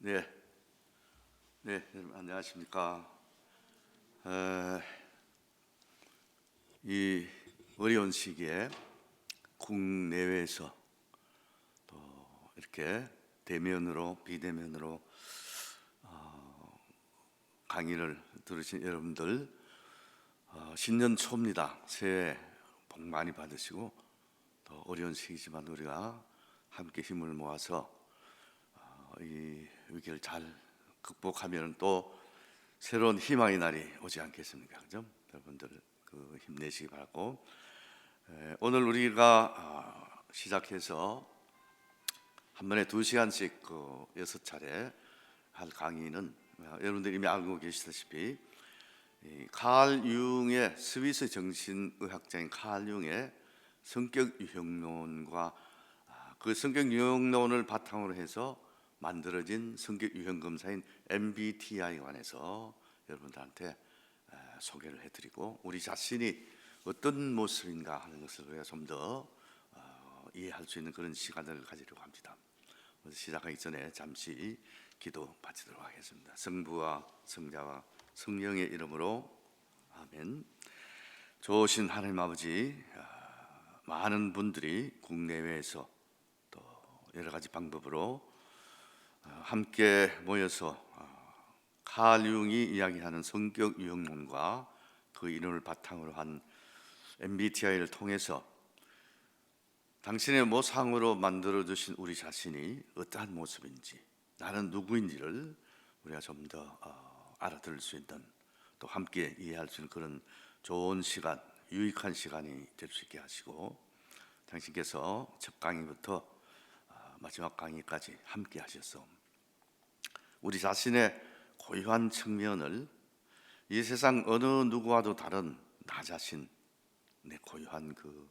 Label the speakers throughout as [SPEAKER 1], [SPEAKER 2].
[SPEAKER 1] 네, 여러분 안녕하십니까? 이 어려운 시기에 국내외에서 또 이렇게 대면으로 비대면으로 강의를 들으신 여러분들, 신년 초입니다. 새해 복 많이 받으시고, 또 어려운 시기지만 우리가 함께 힘을 모아서 이 위기를 잘 극복하면 또 새로운 희망의 날이 오지 않겠습니까? 그죠? 여러분들 힘내시기 바라고, 오늘 우리가 시작해서 한 번에 2시간씩 6차례 할 강의는, 여러분들이 이미 알고 계시다시피 칼 융의, 스위스 정신의학자인 칼 융의 성격 유형론과 그 성격 유형론을 바탕으로 해서 만들어진 성격 유형 검사인 MBTI에 관해서 여러분들한테 소개를 해드리고, 우리 자신이 어떤 모습인가 하는 것을 우리가 좀 더 이해할 수 있는 그런 시간을 가지려고 합니다. 시작하기 전에 잠시 기도 바치도록 하겠습니다. 성부와 성자와 성령의 이름으로 아멘. 좋으신 하나님 아버지, 많은 분들이 국내외에서 또 여러 가지 방법으로 함께 모여서 칼 융이 이야기하는 성격 유형론과 그 이론을 바탕으로 한 MBTI를 통해서 당신의 모상으로 만들어 주신 우리 자신이 어떠한 모습인지, 나는 누구인지를 우리가 좀 더 알아들을 수 있는, 또 함께 이해할 수 있는 그런 좋은 시간, 유익한 시간이 될 수 있게 하시고, 당신께서 첫 강의부터 마지막 강의까지 함께 하셔서 우리 자신의 고유한 측면을, 이 세상 어느 누구와도 다른 나 자신, 내 고유한 그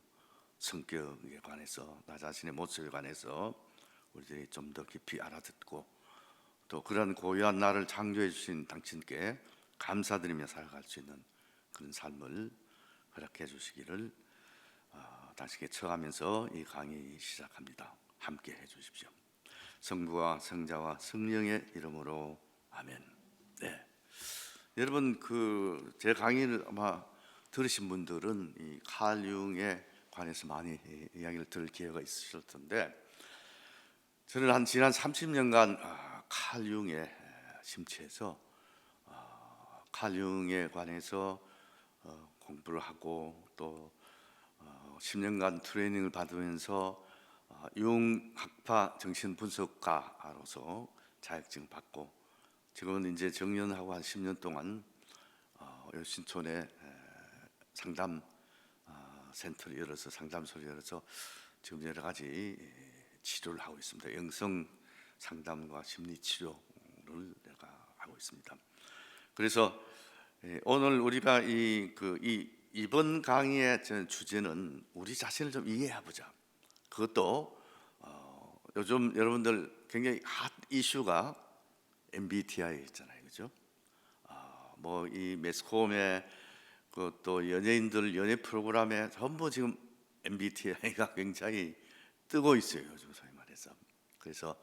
[SPEAKER 1] 성격에 관해서, 나 자신의 모습에 관해서 우리들이 좀 더 깊이 알아듣고, 또 그런 고유한 나를 창조해 주신 당신께 감사드리며 살아갈 수 있는 그런 삶을 허락해 주시기를 당신께 청하면서 이 강의 시작합니다. 함께 해 주십시오. 성부와 성자와 성령의 이름으로 아멘. 네, 여러분 제 강의를 아마 들으신 분들은 이 칼 융에 관해서 많이 이야기를 들을 기회가 있으실 텐데, 저는 지난 30년간 칼 융에 심취해서 칼 융에 관해서 공부를 하고, 또 10년간 트레이닝을 받으면서 융학파 정신분석가로서 자격증 받고, 지금은 이제 정년하고 한 10년 동안 신촌에 상담 센터를 열어서, 상담소를 열어서 지금 여러 가지 치료를 하고 있습니다. 영성 상담과 심리 치료를 내가 하고 있습니다. 그래서 오늘 우리가 이번 강의의 주제는 우리 자신을 좀 이해해보자. 그것도 요즘 여러분들 굉장히 핫 이슈가 MBTI 있잖아요, 그죠? 뭐 이 매스컴에, 또 연예인들 연예 프로그램에 전부 지금 MBTI가 굉장히 뜨고 있어요, 요즘 소위 말해서. 그래서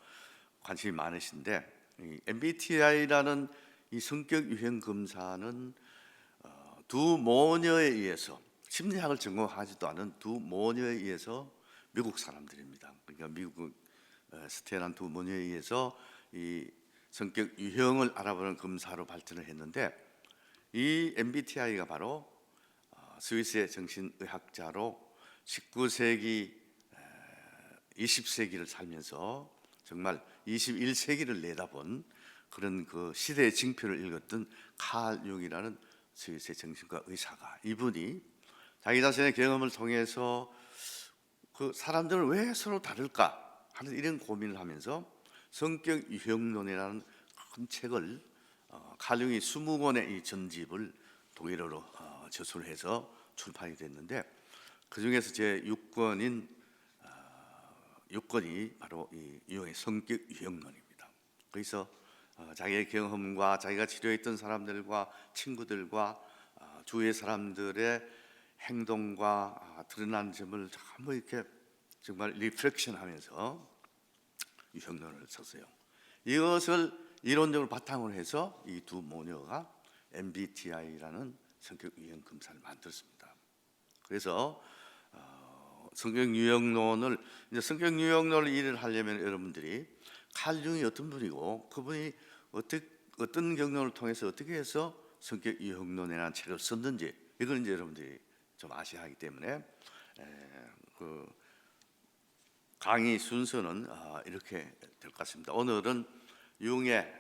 [SPEAKER 1] 관심이 많으신데, 이 MBTI라는 이 성격 유형 검사는 두 모녀에 의해서, 심리학을 전공하지도 않은 두 모녀에 의해서, 미국 사람들입니다. 그러니까 미국 태어난 두 모녀에 의해서 이 성격 유형을 알아보는 검사로 발전을 했는데, 이 MBTI가 바로 스위스의 정신의학자로 19세기 20세기를 살면서 정말 21세기를 내다본 그런 그 시대의 징표를 읽었던 칼 융이라는 스위스의 정신과 의사가, 이분이 자기 자신의 경험을 통해서 그 사람들은 왜 서로 다를까 하는 이런 고민을 하면서 성격 유형론이라는 큰 책을, 칼 융이 20권의 이 전집을 독일어로 저술을 해서 출판이 됐는데, 그 중에서 제 6권이 바로 이 융의 성격 유형론입니다. 그래서 자기의 경험과 자기가 치료했던 사람들과 친구들과 주위의 사람들의 행동과 드러난 점을 전부 이렇게 정말 리플렉션하면서 유형론을 썼어요. 이것을 이론적으로 바탕으로 해서 이 두 모녀가 MBTI라는 성격 유형 검사를 만들었습니다. 그래서 성격 유형론을 이제 성격 유형론을 일을 하려면 여러분들이 칼 융이 어떤 분이고 그분이 어떤 경로를 통해서 어떻게 해서 성격 유형론이라는 책을 썼는지 이걸 이제 여러분들이 좀 아셔야 하기 때문에 그 강의 순서는 이렇게 될 것 같습니다. 오늘은 융의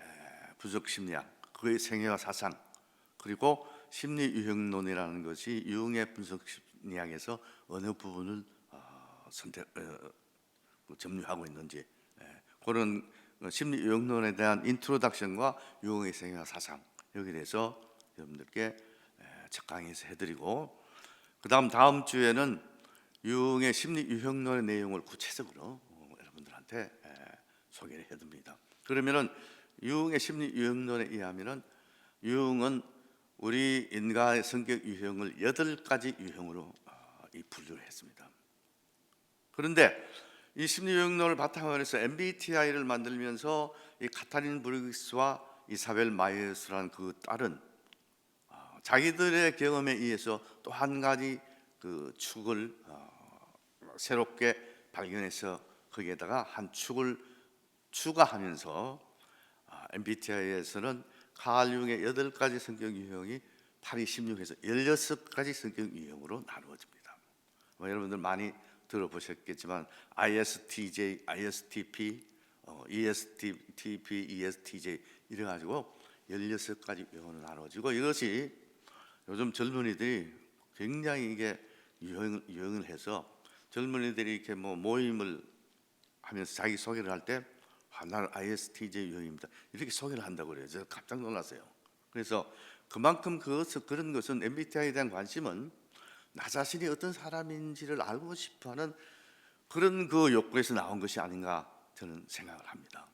[SPEAKER 1] 분석 심리학, 그의 생애와 사상, 그리고 심리 유형론이라는 것이 융의 분석 심리학에서 어느 부분을 점유하고 있는지 그런 심리 유형론에 대한 인트로덕션과 융의 생애와 사상 여기에 대해서 여러분들께 첫 강의에서 해드리고 다음 주에는 융의 심리 유형론의 내용을 구체적으로 여러분들한테 소개를 해드립니다. 그러면은 융의 심리 유형론에 의하면은 융은 우리 인간의 성격 유형을 8가지 유형으로 분류를 했습니다. 그런데 이 심리 유형론을 바탕으로 해서 MBTI를 만들면서 이 카타린 브루익스와 이사벨 마이어스라는 그 딸은 자기들의 경험에 의해서 또 한 가지 그 축을 새롭게 발견해서 거기에다가 한 축을 추가하면서 MBTI에서는 칼 융의 8가지 성격 유형이 8, 16에서 16가지 성격 유형으로 나누어집니다. 여러분들 많이 들어보셨겠지만 ISTJ, ISTP, ESTP, ESTJ 이래 가지고 16가지 유형으로 나누어지고 이것이 요즘 젊은이들이 굉장히 이게 유행을 해서 젊은이들이 이렇게 뭐 모임을 하면서 자기 소개를 할 때 나는 ISTJ 유형입니다 이렇게 소개를 한다고 그래요. 제가 깜짝 놀랐어요. 그래서 그만큼 그런 것은 MBTI에 대한 관심은 나 자신이 어떤 사람인지를 알고 싶어하는 그런 그 욕구에서 나온 것이 아닌가 저는 생각을 합니다.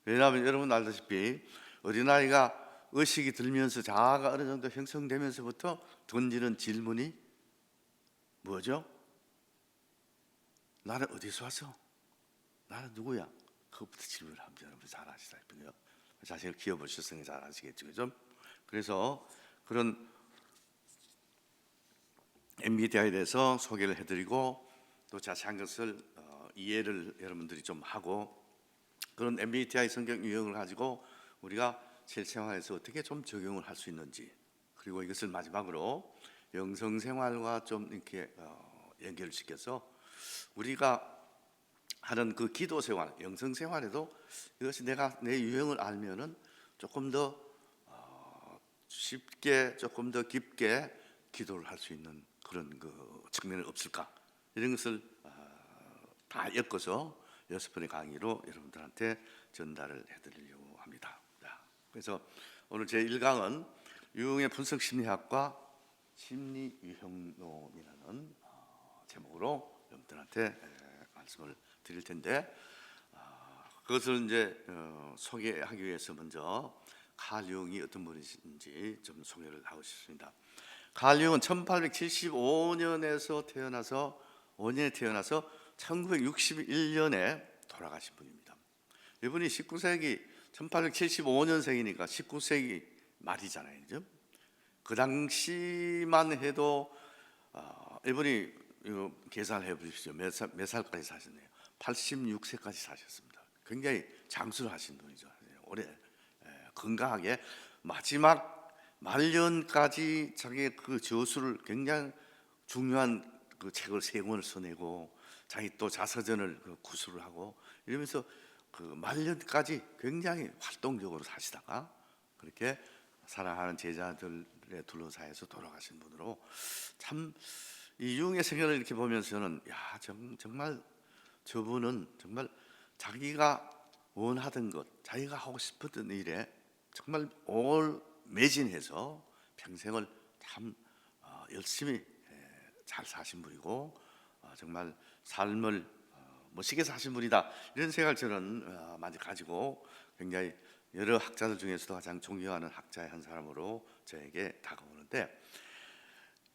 [SPEAKER 1] 왜냐하면 여러분 알다시피 어린아이가 의식이 들면서 자아가 어느 정도 형성되면서부터 던지는 질문이 뭐죠? 나는 어디서 왔어? 나는 누구야? 그것부터 질문을 하면 여러분 잘 아시다시피요. 자신을 키워보셨으니 잘 아시겠죠, 그죠? 그래서 그런 MBTI에 대해서 소개를 해드리고 또 자세한 것을 이해를 여러분들이 좀 하고 그런 MBTI 성격 유형을 가지고 우리가 실생활에서 어떻게 좀 적용을 할 수 있는지 그리고 이것을 마지막으로 영성생활과 좀 이렇게 연결시켜서 우리가 하는 그 기도생활, 영성생활에도 이것이 내가 내 유형을 알면은 조금 더 쉽게 조금 더 깊게 기도를 할 수 있는 그런 그 측면이 없을까 이런 것을 다 엮어서 6번의 강의로 여러분들한테 전달을 해드리려고 합니다. 그래서 오늘 제 1강은 융의 분석 심리학과 심리 유형론이라는 제목으로 여러분들한테 말씀을 드릴 텐데 그것을 이제 소개하기 위해서 먼저 칼 융이 어떤 분이신지 좀 소개를 하고 싶습니다. 칼 융은 1875년에서 태어나서 1961년에 돌아가신 분입니다. 이분이 19세기 1875년생이니까 19세기 말이잖아요, 그죠? 그 당시만 해도 이분이 계산을 해보십시오. 몇 살까지 사셨네요? 86세까지 사셨습니다. 굉장히 장수를 하신 분이죠. 오래 건강하게 마지막 말년까지 자기의 그 저수를 굉장히 중요한 그 책을 3권을 써내고 자기 또 자서전을 구술을 하고 이러면서 그 말년까지 굉장히 활동적으로 사시다가 그렇게 사랑하는 제자들의 둘러싸여서 돌아가신 분으로 참 이 융의 생애를 이렇게 보면서는 야 정말 저분은 정말 자기가 원하던 것, 자기가 하고 싶었던 일에 정말 매진해서 평생을 참 열심히 잘 사신 분이고 정말 삶을 멋지게 사신 분이다 이런 생각을 저는 많이 가지고 굉장히 여러 학자들 중에서도 가장 존경하는 학자의 한 사람으로 저에게 다가오는데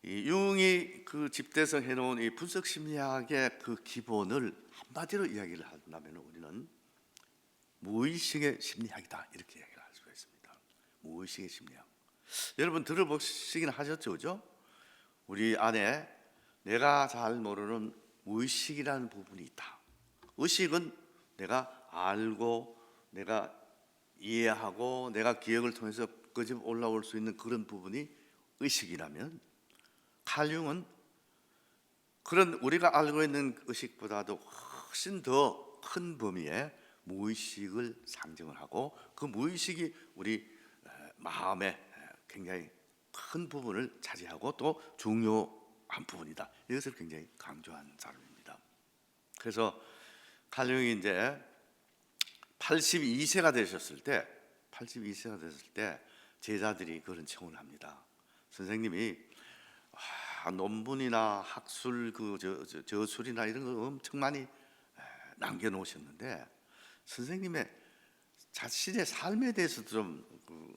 [SPEAKER 1] 이 융이 그 집대서 해놓은 이 분석 심리학의 그 기본을 한마디로 이야기를 한다면 우리는 무의식의 심리학이다 이렇게 얘기를 할 수가 있습니다. 무의식의 심리학. 여러분 들어보시긴 하셨죠, 그죠? 우리 안에 내가 잘 모르는 무의식이라는 부분이 있다. 의식은 내가 알고 내가 이해하고 내가 기억을 통해서 끄집어 올라올 수 있는 그런 부분이 의식이라면, 칼 융은 그런 우리가 알고 있는 의식보다도 훨씬 더 큰 범위의 무의식을 상정을 하고, 그 무의식이 우리 마음의 굉장히 큰 부분을 차지하고 또 중요한 부분이다, 이것을 굉장히 강조한 사람입니다. 그래서 칼 융이 이제 82세가 되셨을 때 제자들이 그런 청을 합니다. 선생님이 논문이나 학술 저술이나 이런 거 엄청 많이 남겨놓으셨는데, 선생님의 자신의 삶에 대해서 좀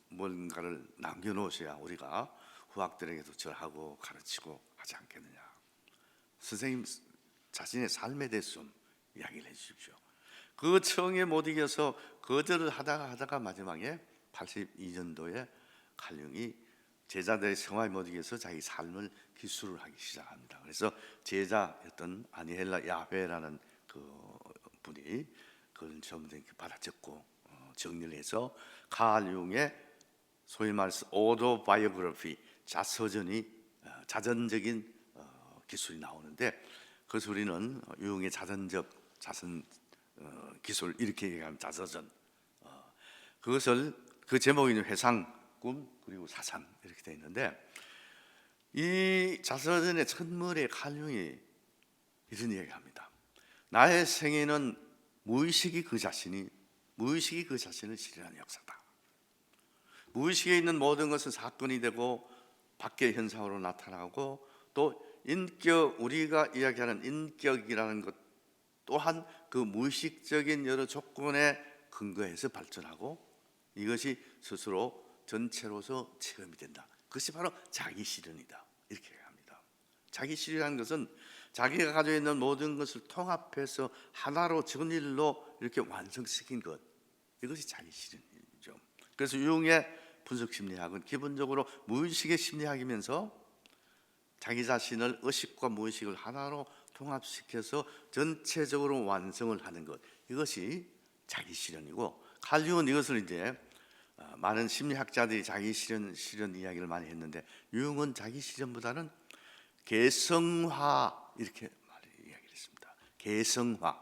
[SPEAKER 1] 뭔가를 남겨놓으셔야 우리가 후학들에게도 절하고 가르치고 하지 않겠느냐. 선생님 자신의 삶에 대해서 좀 이야기를 해주십시오. 그 청에 못 이겨서 거절을 하다가 마지막에 82년도에 칼 융이 제자들의 청에 못 이겨서 자기 삶을 기술을 하기 시작합니다. 그래서 제자였던 아니헬라 야베라는 그 분이 그걸 전부 다 받아 적고 정리를 해서 칼 융의 소위 말해서 오토바이오그래피, 자전적인 기술이 나오는데, 그래서 우리는 융의 자선 기술 이렇게 얘기하면 자서전, 그것을 그 제목이 회상, 꿈, 그리고 사상 이렇게 되어 있는데, 이 자서전의 첫머리에 칼 융이 이런 얘기합니다. 나의 생애는 무의식이 그 자신을 실현하는 역사다. 무의식에 있는 모든 것은 사건이 되고 밖의 현상으로 나타나고, 또 인격, 우리가 이야기하는 인격이라는 것 또한 그 무의식적인 여러 조건에 근거해서 발전하고, 이것이 스스로 전체로서 체험이 된다. 그것이 바로 자기 실현이다, 이렇게 얘기합니다. 자기 실현이라는 것은 자기가 가지고 있는 모든 것을 통합해서 하나로 전일로 이렇게 완성시킨 것, 이것이 자기 실현이죠. 그래서 융의 분석 심리학은 기본적으로 무의식의 심리학이면서 자기 자신을 의식과 무의식을 하나로 통합시켜서 전체적으로 완성을 하는 것, 이것이 자기 실현이고, 칼 융은 이것을 이제 많은 심리학자들이 자기 실현 이야기를 많이 했는데, 융은 자기 실현보다는 개성화 이렇게 이야기를 했습니다. 개성화,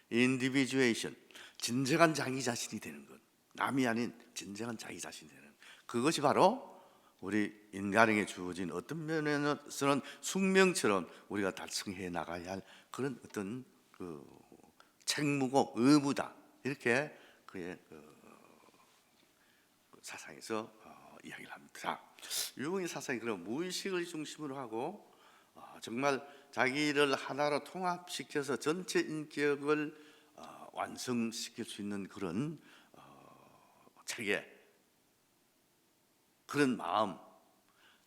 [SPEAKER 1] 인디비주에이션, 진정한 자기 자신이 되는 것, 남이 아닌 진정한 자기 자신이 되는 것, 그것이 바로 우리 인간에게 주어진 어떤 면에서는 숙명처럼 우리가 달성해 나가야 할 그런 어떤 그 책무고 의무다, 이렇게 그의 사상에서 이야기를 합니다. 융의 사상이 그런 무의식을 중심으로 하고 정말 자기를 하나로 통합시켜서 전체 인격을 완성시킬 수 있는 그런 체계, 그런 마음,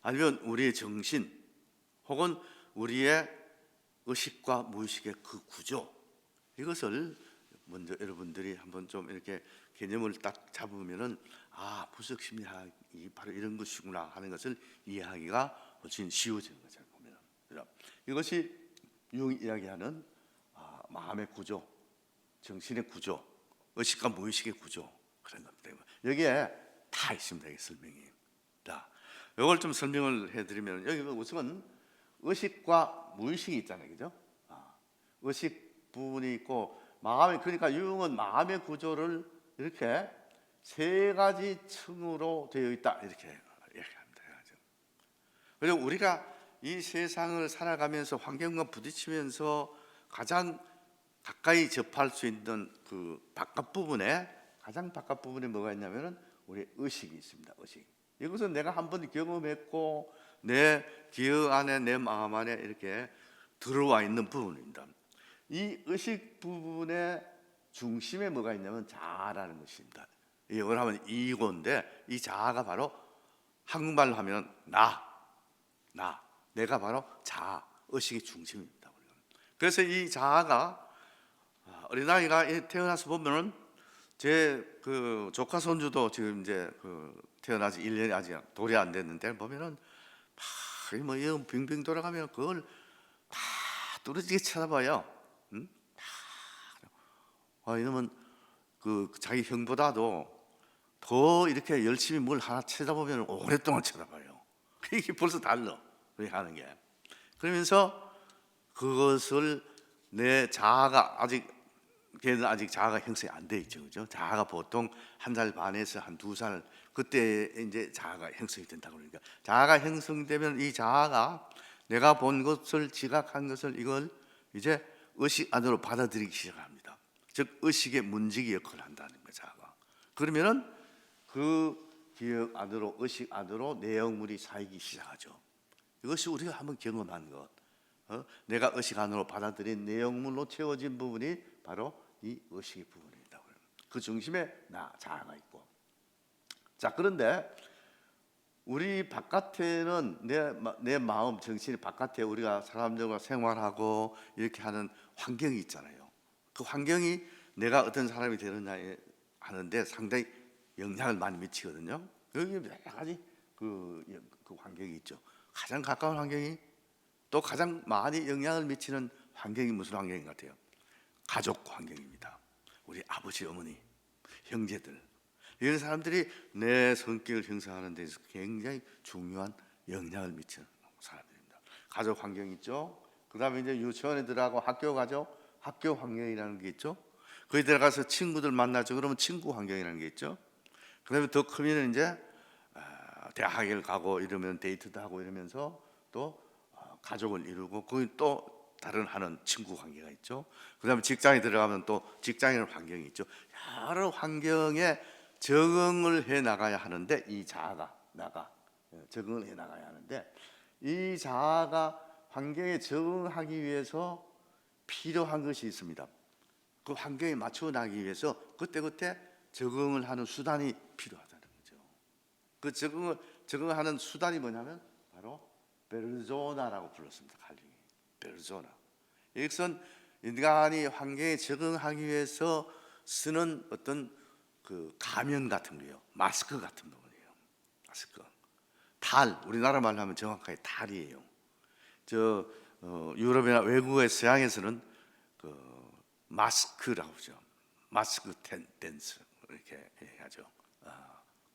[SPEAKER 1] 아니면 우리의 정신, 혹은 우리의 의식과 무의식의 그 구조, 이것을 먼저 여러분들이 한번 좀 이렇게 개념을 딱 잡으면은 분석 심리학이 바로 이런 것이구나 하는 것을 이해하기가 훨씬 쉬워지는 거죠. 보면 이것이 융이 이야기하는 마음의 구조, 정신의 구조, 의식과 무의식의 구조, 그런 겁니다. 여기에 다 있습니다. 이 설명이. 자, 이걸 좀 설명을 해드리면, 여기 우선 의식과 무의식이 있잖아요, 그죠? 의식 부분이 있고 마음이, 그러니까 융은 마음의 구조를 이렇게 세 가지 층으로 되어 있다, 이렇게 얘기합니다. 그리고 우리가 이 세상을 살아가면서 환경과 부딪히면서 가장 가까이 접할 수 있는 그 바깥 부분에, 가장 바깥 부분에 뭐가 있냐면은 우리 의식이 있습니다. 의식. 이것은 내가 한번 경험했고 내 기억 안에, 내 마음 안에 이렇게 들어와 있는 부분입니다. 이 의식 부분의 중심에 뭐가 있냐면 자아라는 것입니다. 이걸 하면 이고인데, 이 자아가 바로 한국말로 하면 내가 바로 자아, 의식의 중심입니다. 그래서 이 자아가 어린아이가 태어나서 보면은 제 그 조카 손주도 지금 이제 그 태어나지 1년이 아직 도래 안 됐는데 보면은 막뭐 이런 빙빙 돌아가면 그걸 다 뚫어지게 쳐다봐요. 응? 이러면 그 자기 형보다도 더 이렇게 열심히 뭘 하나 쳐다보면 오랫동안 쳐다봐요. 이게 벌써 달라. 그렇게 하는 게. 그러면서 그것을 내 자아가 아직 걔는 아직 자아가 형성이 안 돼 있죠, 그죠? 자아가 보통 1살 반에서 한 2살 그때 이제 자아가 형성이 된다 그러니까 자아가 형성되면 이 자아가 내가 본 것을 지각한 것을 이걸 이제 의식 안으로 받아들이기 시작합니다. 즉 의식의 문지기 역할을 한다는 거예요, 자아가. 그러면은 그 기억 안으로 의식 안으로 내용물이 쌓이기 시작하죠. 이것이 우리가 한번 경험한 것. 내가 의식 안으로 받아들인 내용물로 채워진 부분이 바로 이 의식의 부분입니다. 그 중심에 나 자아가 있고. 자, 그런데 우리 바깥에는 내 마음, 정신이 바깥에 우리가 사람들과 생활하고 이렇게 하는 환경이 있잖아요. 그 환경이 내가 어떤 사람이 되느냐에 하는데 상당히 영향을 많이 미치거든요. 여기 여러 가지 그 환경이 있죠. 가장 가까운 환경이 또 가장 많이 영향을 미치는 환경이 무슨 환경인 것 같아요? 가족 환경입니다. 우리 아버지, 어머니, 형제들 이런 사람들이 내 성격을 형성하는 데서 굉장히 중요한 영향을 미치는 사람들입니다. 가족 환경 있죠. 그 다음에 이제 유치원 애들하고 학교 가죠. 학교 환경이라는 게 있죠. 거기 들어가서 친구들 만나죠. 그러면 친구 환경이라는 게 있죠. 그 다음에 더 크면 이제 대학을 가고 이러면 데이트도 하고 이러면서 또 가족을 이루고 거기 또 다른 하는 친구 관계가 있죠. 그 다음에 직장에 들어가면 또 직장이라는 환경이 있죠. 여러 환경에 적응을 해 나가야 하는데 이 자아가 적응을 해 나가야 하는데 이 자아가 환경에 적응하기 위해서 필요한 것이 있습니다. 그 환경에 맞춰 나가기 위해서 그때그때 적응을 하는 수단이 필요하다는 거죠. 그 적응하는 수단이 뭐냐면 바로 페르소나라고 불렀습니다. 칼융이 페르소나. 이것은 인간이 환경에 적응하기 위해서 쓰는 어떤 그 가면 같은 거예요. 마스크 같은 부분이에요. 마스크. 탈, 우리나라 말로 하면 정확하게 탈이에요. 유럽이나 외국의 서양에서는 그 마스크라고 하죠. 마스크 댄스 이렇게 하죠.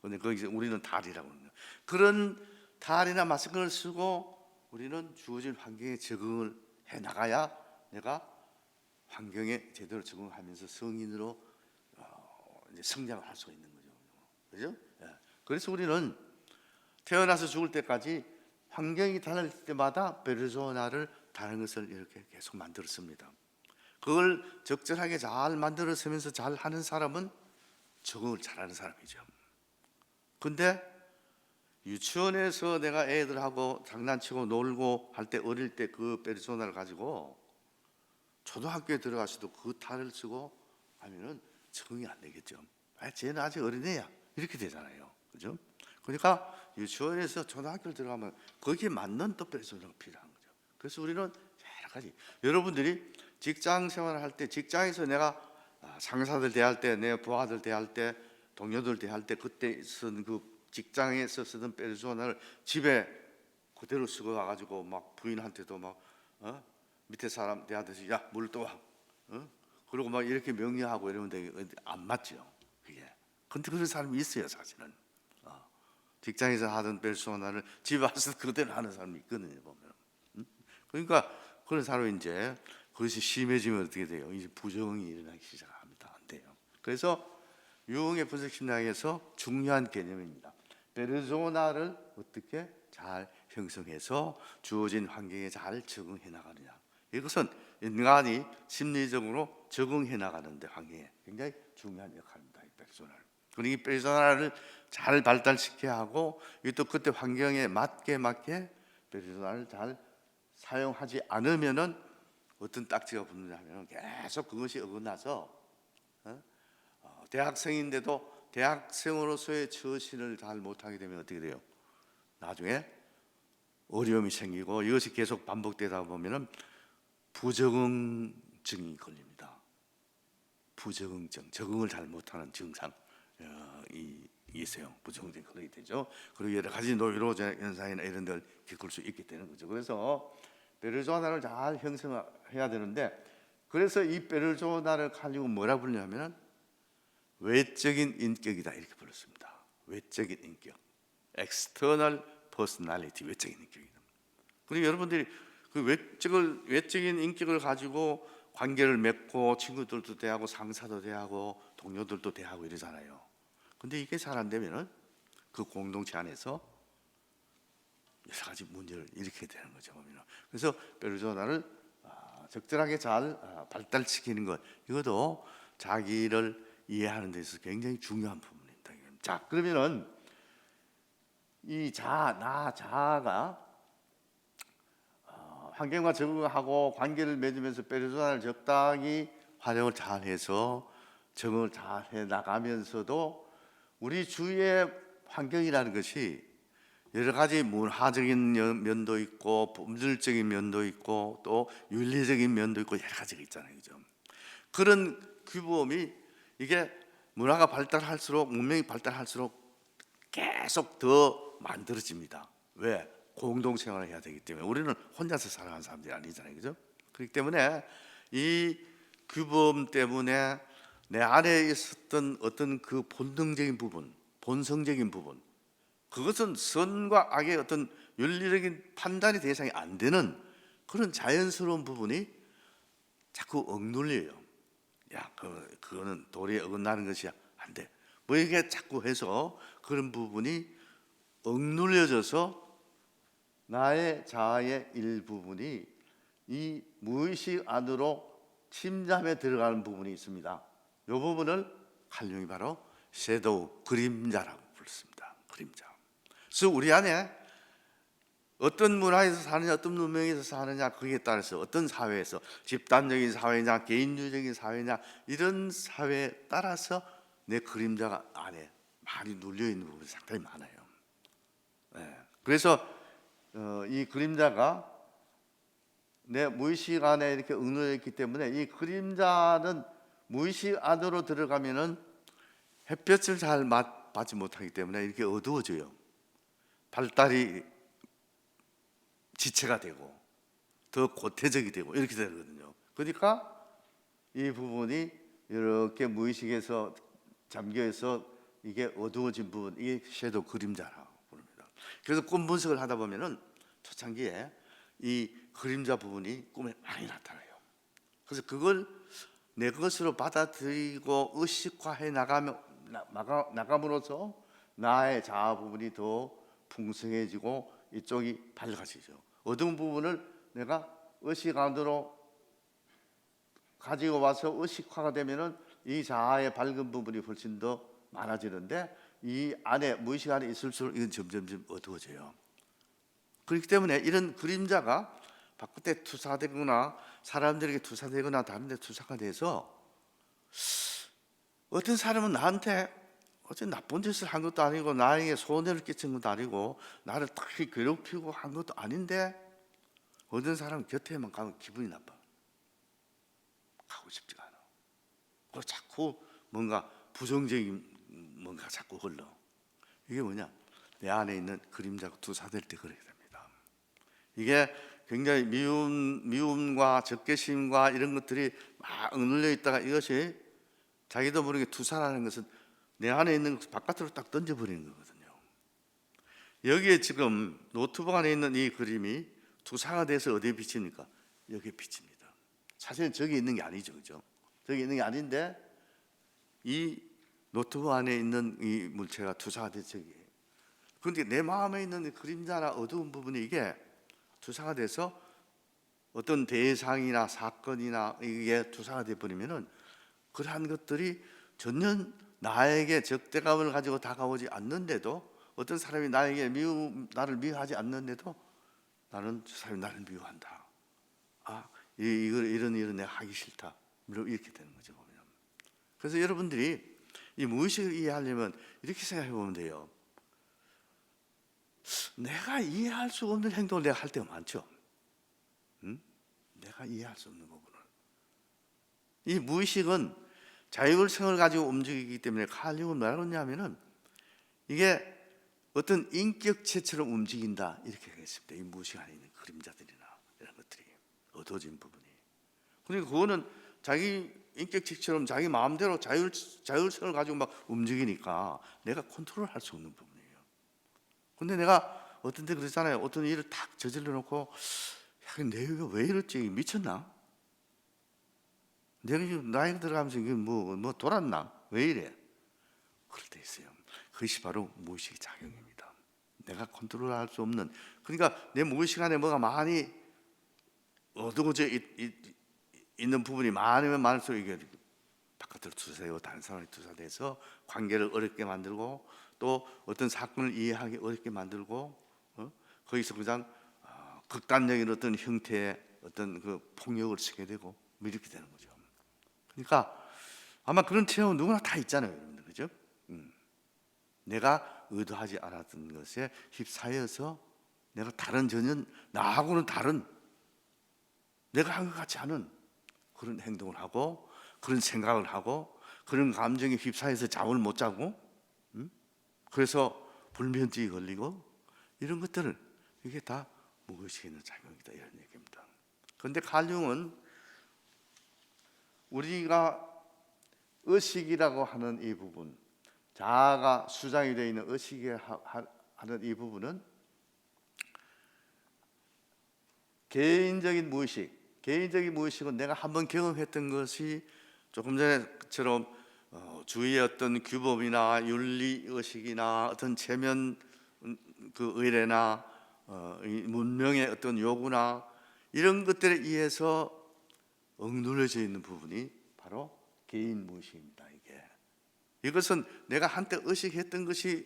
[SPEAKER 1] 근데 거기서 우리는 탈이라고 합니다. 그런 탈이나 마스크를 쓰고 우리는 주어진 환경에 적응을 해 나가야 내가 환경에 제대로 적응하면서 성인으로 이제 성장을 할 수가 있는 거죠. 그죠? 그래서 우리는 태어나서 죽을 때까지 환경이 다를 때마다 페르소나를 다른 것을 이렇게 계속 만들었습니다. 그걸 적절하게 잘 만들어서면서 잘 하는 사람은 적응을 잘하는 사람이죠. 근데 유치원에서 내가 애들하고 장난치고 놀고 할 때 어릴 때 그 페르소나를 가지고 초등학교에 들어가서도 그 탈을 쓰고 하면은 적응이 안 되겠죠. 쟤는 아직 어린애야 이렇게 되잖아요. 그죠? 그러니까 유치원에서 초등학교를 들어가면 거기에 맞는 또 페르소나가 필요한 거죠. 그래서 우리는 여러 가지 여러분들이 직장 생활을 할 때 직장에서 내가 상사들 대할 때 내 부하들 대할 때 동료들 대할 때 그때 쓴 그 직장에서 쓰던 페르소나를 집에 그대로 쓰고 와가지고 막 부인한테도 막 밑에 사람 대하듯이 야 물 떠와 그리고 막 이렇게 명령하고 이러면 되게 안 맞죠 그게. 근데 그런 사람이 있어요 사실은. 직장에서 하던 페르소나를 집에 와서 그대로 하는 사람이 있거든요 보면. 그러니까 그런 사람이 이제 그것이 심해지면 어떻게 돼요? 이제 부정이 일어나기 시작합니다. 안 돼요. 그래서 유흥의 분석 심리학에서 중요한 개념입니다. 페르소나를 어떻게 잘 형성해서 주어진 환경에 잘 적응해 나가느냐. 이것은 인간이 심리적으로 적응해 나가는데 환경에 굉장히 중요한 역할입니다. 이 페르소나를. 그리고 이 페르소나를 잘 발달시켜야 하고 또 그때 환경에 맞게 페르소나를 잘 사용하지 않으면은 어떤 딱지가 붙느냐면 계속 그것이 어긋나서 대학생인데도 대학생으로서의 처신을 잘 못하게 되면 어떻게 돼요? 나중에 어려움이 생기고 이것이 계속 반복되다 보면은 부적응증이 걸립니다. 부적응증, 적응을 잘 못하는 증상 이 있어요. 부정적인 그렇게 되죠. 그리고 여러 가지 노이로 현상이나 이런 걸 겪을 수 있게 되는 거죠. 그래서 페르소나를 잘 형성해야 되는데, 그래서 이 페르소나를 가지고 뭐라 부르냐면 외적인 인격이다 이렇게 불렀습니다. 외적인 인격, external personality, 외적인 인격이다. 그리고 여러분들이 그 외적인 인격을 가지고 관계를 맺고 친구들도 대하고 상사도 대하고 동료들도 대하고 이러잖아요. 근데 이게 잘 안 되면은 그 공동체 안에서 여러 가지 문제를 일으키게 되는 거죠. 그래서 페르소나를 적절하게 잘 발달시키는 것, 이것도 자기를 이해하는 데 있어서 굉장히 중요한 부분입니다. 자, 그러면은 이 자아가 환경과 적응하고 관계를 맺으면서 페르소나를 적당히 활용을 잘해서 적응을 잘해 나가면서도 우리 주위의 환경이라는 것이 여러 가지 문화적인 면도 있고 법률적인 면도 있고 또 윤리적인 면도 있고 여러 가지가 있잖아요, 그죠? 그런 규범이 이게 문화가 발달할수록, 문명이 발달할수록 계속 더 만들어집니다. 왜? 공동생활을 해야 되기 때문에. 우리는 혼자서 살아가는 사람들이 아니잖아요, 그죠? 그렇기 때문에 이 규범 때문에 내 안에 있었던 어떤 그 본능적인 부분, 본성적인 부분, 그것은 선과 악의 어떤 윤리적인 판단이 대상이 안 되는 그런 자연스러운 부분이 자꾸 억눌려요. 야, 그거는 도리에 어긋나는 것이야, 안 돼. 뭐 이게 자꾸 해서 그런 부분이 억눌려져서 나의 자아의 일부분이 이 무의식 안으로 침잠에 들어가는 부분이 있습니다. 이 부분을 칼융이 바로 섀도우, 그림자라고 불렀습니다. 그림자. 그래서 우리 안에 어떤 문화에서 사느냐, 어떤 문명에서 사느냐, 거기에 따라서 어떤 사회에서, 집단적인 사회냐, 개인주의적인 사회냐, 이런 사회에 따라서 내 그림자가 안에 많이 눌려 있는 부분이 상당히 많아요. 네. 그래서 이 그림자가 내 무의식 안에 이렇게 응놓여 있기 때문에 이 그림자는 무의식 안으로 들어가면은 햇볕을 잘 받지 못하기 때문에 이렇게 어두워져요. 발달이 지체가 되고 더 고태적이 되고 이렇게 되거든요. 그러니까 이 부분이 이렇게 무의식에서 잠겨서 이게 어두워진 부분, 이게 섀도우, 그림자라고 부릅니다. 그래서 꿈 분석을 하다 보면은 초창기에 이 그림자 부분이 꿈에 많이 나타나요. 그래서 그걸 내 것으로 받아들이고 의식화해 나감으로써 나의 자아 부분이 더 풍성해지고 이쪽이 밝아지죠. 어두운 부분을 내가 의식 안으로 가지고 와서 의식화가 되면은 이 자아의 밝은 부분이 훨씬 더 많아지는데, 이 안에 무의식 안에 있을수록 이건 점점 어두워져요. 그렇기 때문에 이런 그림자가 바깥에 투사되거나 사람들에게 투사되거나 다른 데 투사가 돼서 어떤 사람은 나한테 어째 나쁜 짓을 한 것도 아니고 나에게 손해를 끼친 것도 아니고 나를 딱히 괴롭히고 한 것도 아닌데 어떤 사람은 곁에만 가면 기분이 나빠. 가고 싶지가 않아. 그리고 자꾸 뭔가 부정적인 뭔가 자꾸 흘러. 이게 뭐냐? 내 안에 있는 그림자가 투사될 때 그렇게 됩니다. 이게 굉장히 미움과 적개심과 이런 것들이 막 억눌려 있다가 이것이 자기도 모르게 투사라는 것은 내 안에 있는 것을 바깥으로 딱 던져버리는 거거든요. 여기에 지금 노트북 안에 있는 이 그림이 투사가 돼서 어디에 비칩니까? 여기에 비칩니다. 사실은 저기 있는 게 아니죠, 그죠? 저기 있는 게 아닌데 이 노트북 안에 있는 이 물체가 투사가 돼 저기에. 그런데 내 마음에 있는 그림자나 어두운 부분이 이게 투사가 돼서 어떤 대상이나 사건이나 이게 투사가 돼 버리면은 그러한 것들이 전혀 나에게 적대감을 가지고 다가오지 않는데도, 어떤 사람이 나에게 나를 미워하지 않는데도 나는 저 사람이 나를 미워한다. 이런 일은 내가 하기 싫다. 이렇게 되는 거죠, 보면. 그래서 여러분들이 이 무의식을 이해하려면 이렇게 생각해 보면 돼요. 내가 이해할 수 없는 행동을 내가 할 때가 많죠. 내가 이해할 수 없는 부분을. 이 무의식은 자율성을 가지고 움직이기 때문에 칼 융은 뭐라고 그러냐면은 이게 어떤 인격체처럼 움직인다 이렇게 하겠습니다. 이 무식 안에 있는 그림자들이나 이런 것들이 어두워진 부분이. 그러니까 그거는 자기 인격체처럼 자기 마음대로 자율성을 가지고 막 움직이니까 내가 컨트롤할 수 없는 부분이에요. 근데 내가 어떤 데 그러잖아요. 어떤 일을 탁 저질러 놓고 야, 내가 왜 이랬지? 미쳤나? 내가 지금 나이가 들어가면서 이게 뭐 돌았나? 왜 이래? 그럴 때 있어요. 그것이 바로 무의식 작용입니다. 내가 컨트롤할 수 없는, 그러니까 내 무의식 안에 뭐가 많이 어두워져 있는 부분이 많으면 많을수록 이게 바깥으로 투사되고 다른 사람이 투사돼서 관계를 어렵게 만들고 또 어떤 사건을 이해하기 어렵게 만들고 거기서 그냥 극단적인 어떤 형태의 어떤 그 폭력을 쓰게 되고 뭐 이렇게 되는 거죠. 그러니까 아마 그런 체험은 누구나 다 있잖아요, 여러분들, 그죠? 내가 의도하지 않았던 것에 휩싸여서 내가 전혀 나하고는 다른, 내가 한 것 같지 않은 그런 행동을 하고 그런 생각을 하고 그런 감정에 휩싸여서 잠을 못 자고 그래서 불면증이 걸리고 이런 것들을 이게 다 무의식에 있는 작용이다 이런 얘기입니다. 그런데 칼융은 우리가 의식이라고 하는 이 부분, 자아가 수장이 되어 있는 의식이 하는 이 부분은 개인적인 무의식은 내가 한번 경험했던 것이 조금 전에처럼 주위의 어떤 규범이나 윤리 의식이나 어떤 체면 그 의례나 문명의 어떤 요구나 이런 것들에 의해서 억눌려져 있는 부분이 바로 개인 무의식입니다. 이것은 내가 한때 의식했던 것이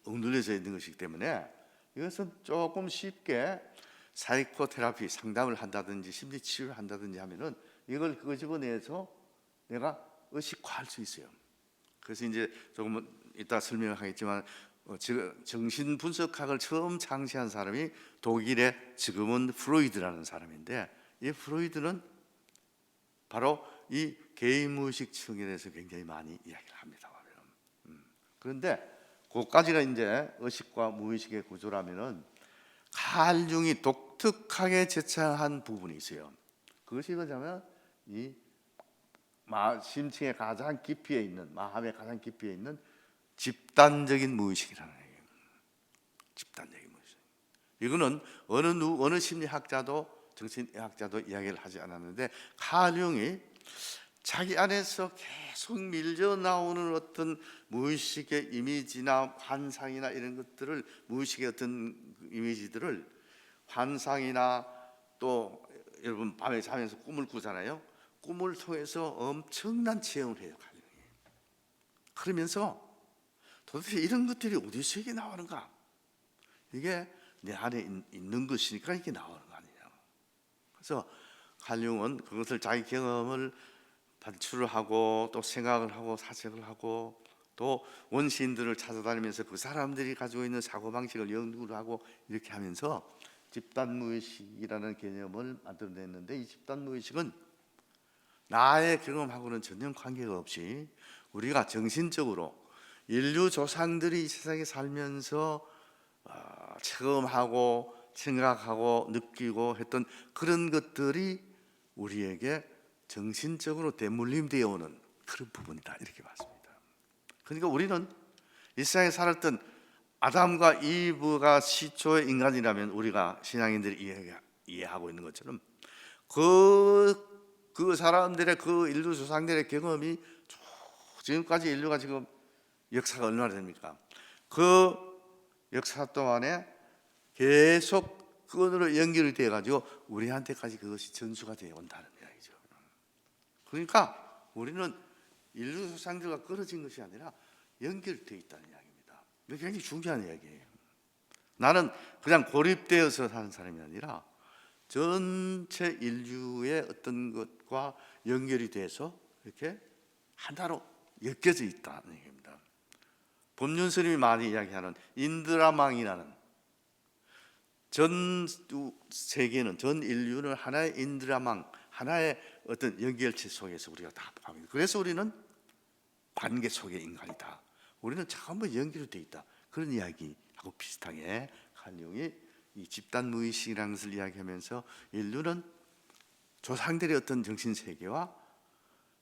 [SPEAKER 1] 억눌려져 있는 것이기 때문에 이것은 조금 쉽게 사이코테라피 상담을 한다든지 심리 치료를 한다든지 하면은 이걸 집어내서 내가 의식화할 수 있어요. 그래서 이제 조금 이따 설명하겠지만 정신 분석학을 처음 창시한 사람이 독일의 지금은 프로이드라는 사람인데 이 프로이드는 바로 이 개인 무의식 층에 대해서 굉장히 많이 이야기를 합니다. 그런데 그까지가 이제 의식과 무의식의 구조라면은 칼 융이 독특하게 제창한 부분이 있어요. 그것이 뭐냐면 이 심층의 가장 깊이에 있는, 마음의 가장 깊이에 있는 집단적인 무의식이라는 얘기예요. 집단적인 무의식. 이거는 어느 심리학자도 정신의학자도 이야기를 하지 않았는데 칼 융이 자기 안에서 계속 밀려 나오는 어떤 무의식의 이미지나 환상이나 이런 것들을, 무의식의 어떤 이미지들을 환상이나 또 여러분 밤에 자면서 꿈을 꾸잖아요. 꿈을 통해서 엄청난 체험을 해요. 그러면서 도대체 이런 것들이 어디서 이게 나오는가? 이게 내 안에 있는 것이니까 이게 나오는 거 아니냐. 그래서 칼융은 그것을 자기 경험을 단출을 하고 또 생각을 하고 사색을 하고 또 원시인들을 찾아다니면서 그 사람들이 가지고 있는 사고방식을 연구를 하고 이렇게 하면서 집단무의식이라는 개념을 만들어냈는데 이 집단무의식은 나의 경험하고는 전혀 관계가 없이 우리가 정신적으로 인류 조상들이 이 세상에 살면서 체험하고 생각하고 느끼고 했던 그런 것들이 우리에게 정신적으로 대물림되어 오는 그런 부분이다 이렇게 봤습니다. 그러니까 우리는 이 세상에 살았던 아담과 이브가 시초의 인간이라면 우리가 신앙인들이 이해하고 있는 것처럼 그 사람들의 그 인류 조상들의 경험이 지금까지 인류가 지금 역사가 얼마나 됩니까? 그 역사 동안에 계속 그것으로 연결이 되어가지고 우리한테까지 그것이 전수가 되어 온다는 이야기죠. 그러니까 우리는 인류 조상들과 끊어진 것이 아니라 연결되어 있다는 이야기입니다. 이게 굉장히 중요한 이야기예요. 나는 그냥 고립되어서 사는 사람이 아니라 전체 인류의 어떤 것과 연결이 돼서 이렇게 하나로 엮여져 있다는 얘기입니다. 법륜 스님이 많이 이야기하는 인드라망이라는, 전 세계는, 전 인류는 하나의 인드라망, 하나의 어떤 연결체 속에서 우리가 다 포함합니다. 그래서 우리는 관계 속의 인간이다. 우리는 전부 연기로 돼 있다. 그런 이야기하고 비슷하게 칼 융이 이 집단 무의식이라는 것을 이야기하면서 인류는 조상들의 어떤 정신 세계와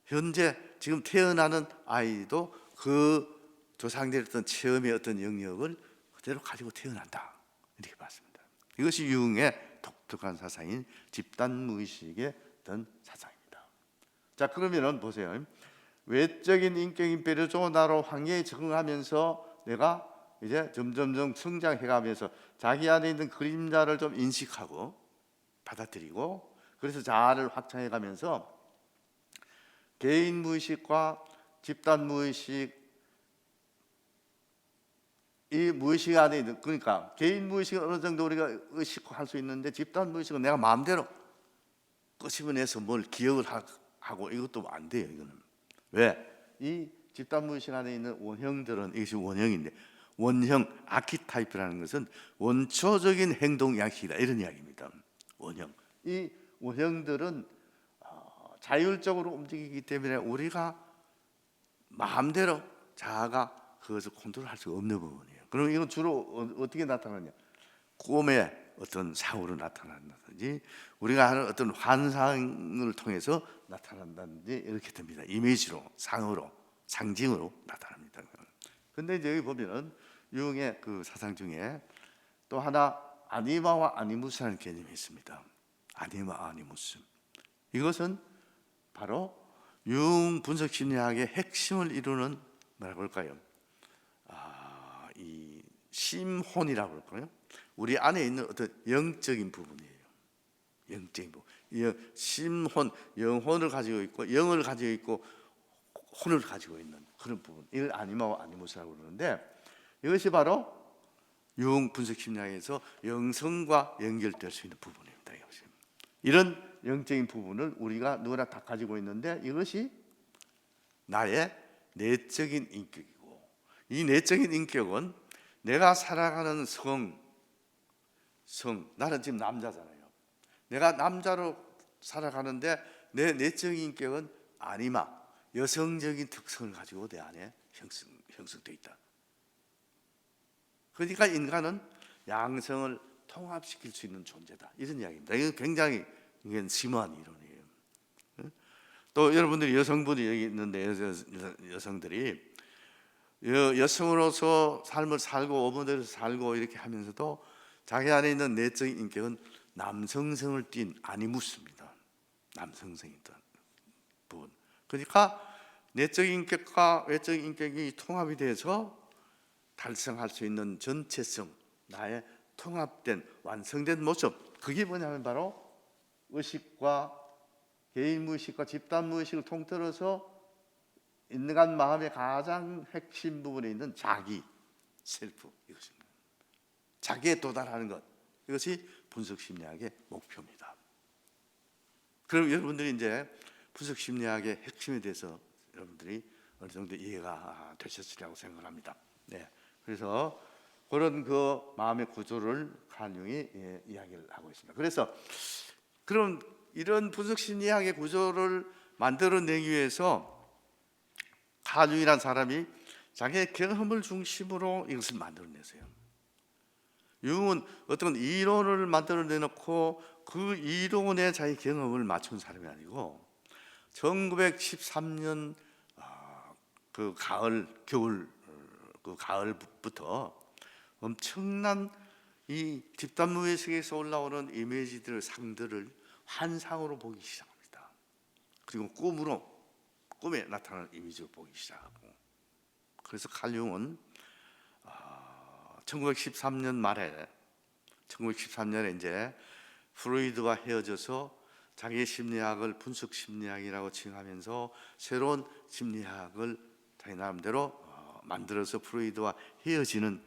[SPEAKER 1] 현재 지금 태어나는 아이도 그 조상들의 어떤 체험의 어떤 영역을 그대로 가지고 태어난다, 이렇게 봤습니다. 이것이 융의 독특한 사상인 집단 무의식의 어떤 사상입니다. 자, 그러면은 보세요. 외적인 인격인 페르소나로 환경에 적응하면서 내가 이제 점점점 성장해가면서 자기 안에 있는 그림자를 좀 인식하고 받아들이고, 그래서 자아를 확장해가면서 개인 무의식과 집단 무의식, 이 무의식 안에 있는, 그러니까 개인 무의식은 어느 정도 우리가 의식할 수 있는데 집단 무의식은 내가 마음대로 끄집어내서 뭘 기억을 하고 이것도 안 돼요. 이거는 왜? 이 집단 무의식 안에 있는 원형들은, 이것이 원형인데, 원형 아키타입이라는 것은 원초적인 행동 양식이다, 이런 이야기입니다. 원형, 이 원형들은 자율적으로 움직이기 때문에 우리가 마음대로 자아가 그것을 컨트롤할 수가 없는 부분이에요. 그럼 이건 주로 어떻게 나타나냐? 꿈의 어떤 사고로 나타난다든지, 우리가 하는 어떤 환상을 통해서 나타난다든지, 이렇게 됩니다. 이미지로, 상으로, 상징으로 나타납니다. 근데 이제 여기 보면은 융의 그 사상 중에 또 하나 아니마와 아니무스라는 개념이 있습니다. 아니마, 아니무스. 이것은 바로 융 분석 심리학의 핵심을 이루는, 뭐라고 할까요? 이 심혼이라고 할까요? 우리 안에 있는 어떤 영적인 부분이에요. 영적인 부분. 이 심혼, 영혼을 가지고 있고 영을 가지고 있고 혼을 가지고 있는 그런 부분. 이걸 아니마와 아니무스라고 그러는데, 이것이 바로 융 분석 심리학에서 영성과 연결될 수 있는 부분입니다. 이것이. 이런 영적인 부분을 우리가 누구나 다 가지고 있는데, 이것이 나의 내적인 인격이고, 이 내적인 인격은 내가 살아가는 나는 지금 남자잖아요. 내가 남자로 살아가는데 내 내적인 인격은 아니마, 여성적인 특성을 가지고 내 안에 형성되어 있다. 그러니까 인간은 양성을 통합시킬 수 있는 존재다, 이런 이야기입니다. 이건 굉장히 심오한 이론이에요. 또 여러분들이 여성분이 여기 있는데, 여성들이 여성으로서 삶을 살고 어머니로 살고 이렇게 하면서도 자기 안에 있는 내적인 인격은 남성성을 띤 아니무스입니다. 남성성이다 부분. 그러니까 내적인 인격과 외적인 인격이 통합이 돼서 달성할 수 있는 전체성, 나의 통합된 완성된 모습, 그게 뭐냐면 바로 의식과 개인 무의식과 집단 무의식을 통틀어서 인간 마음의 가장 핵심 부분에 있는 자기, 셀프, 이것입니다. 자기에 도달하는 것, 이것이 분석 심리학의 목표입니다. 그럼 여러분들이 이제 분석 심리학의 핵심에 대해서 여러분들이 어느 정도 이해가 되셨으리라고 생각합니다. 네, 그래서 그런 그 마음의 구조를 칼 융이 이야기를 하고 있습니다. 그래서 그럼 이런 분석 심리학의 구조를 만들어내기 위해서 칼 융이라는 사람이 자기의 경험을 중심으로 이것을 만들어냈어요. 융은 어떤 이론을 만들어내놓고 그 이론에 자기 경험을 맞춘 사람이 아니고, 1913년 그 겨울 그 가을부터 엄청난 이 집단 무의식에서 올라오는 이미지들, 상들을 환상으로 보기 시작합니다. 그리고 꿈에 나타나는 이미지를 보기 시작하고, 그래서 칼 융은 1913년 말에, 1913년에 이제 프로이드와 헤어져서 자기의 심리학을 분석 심리학이라고 칭하면서 새로운 심리학을 자기 나름대로 만들어서 프로이드와 헤어진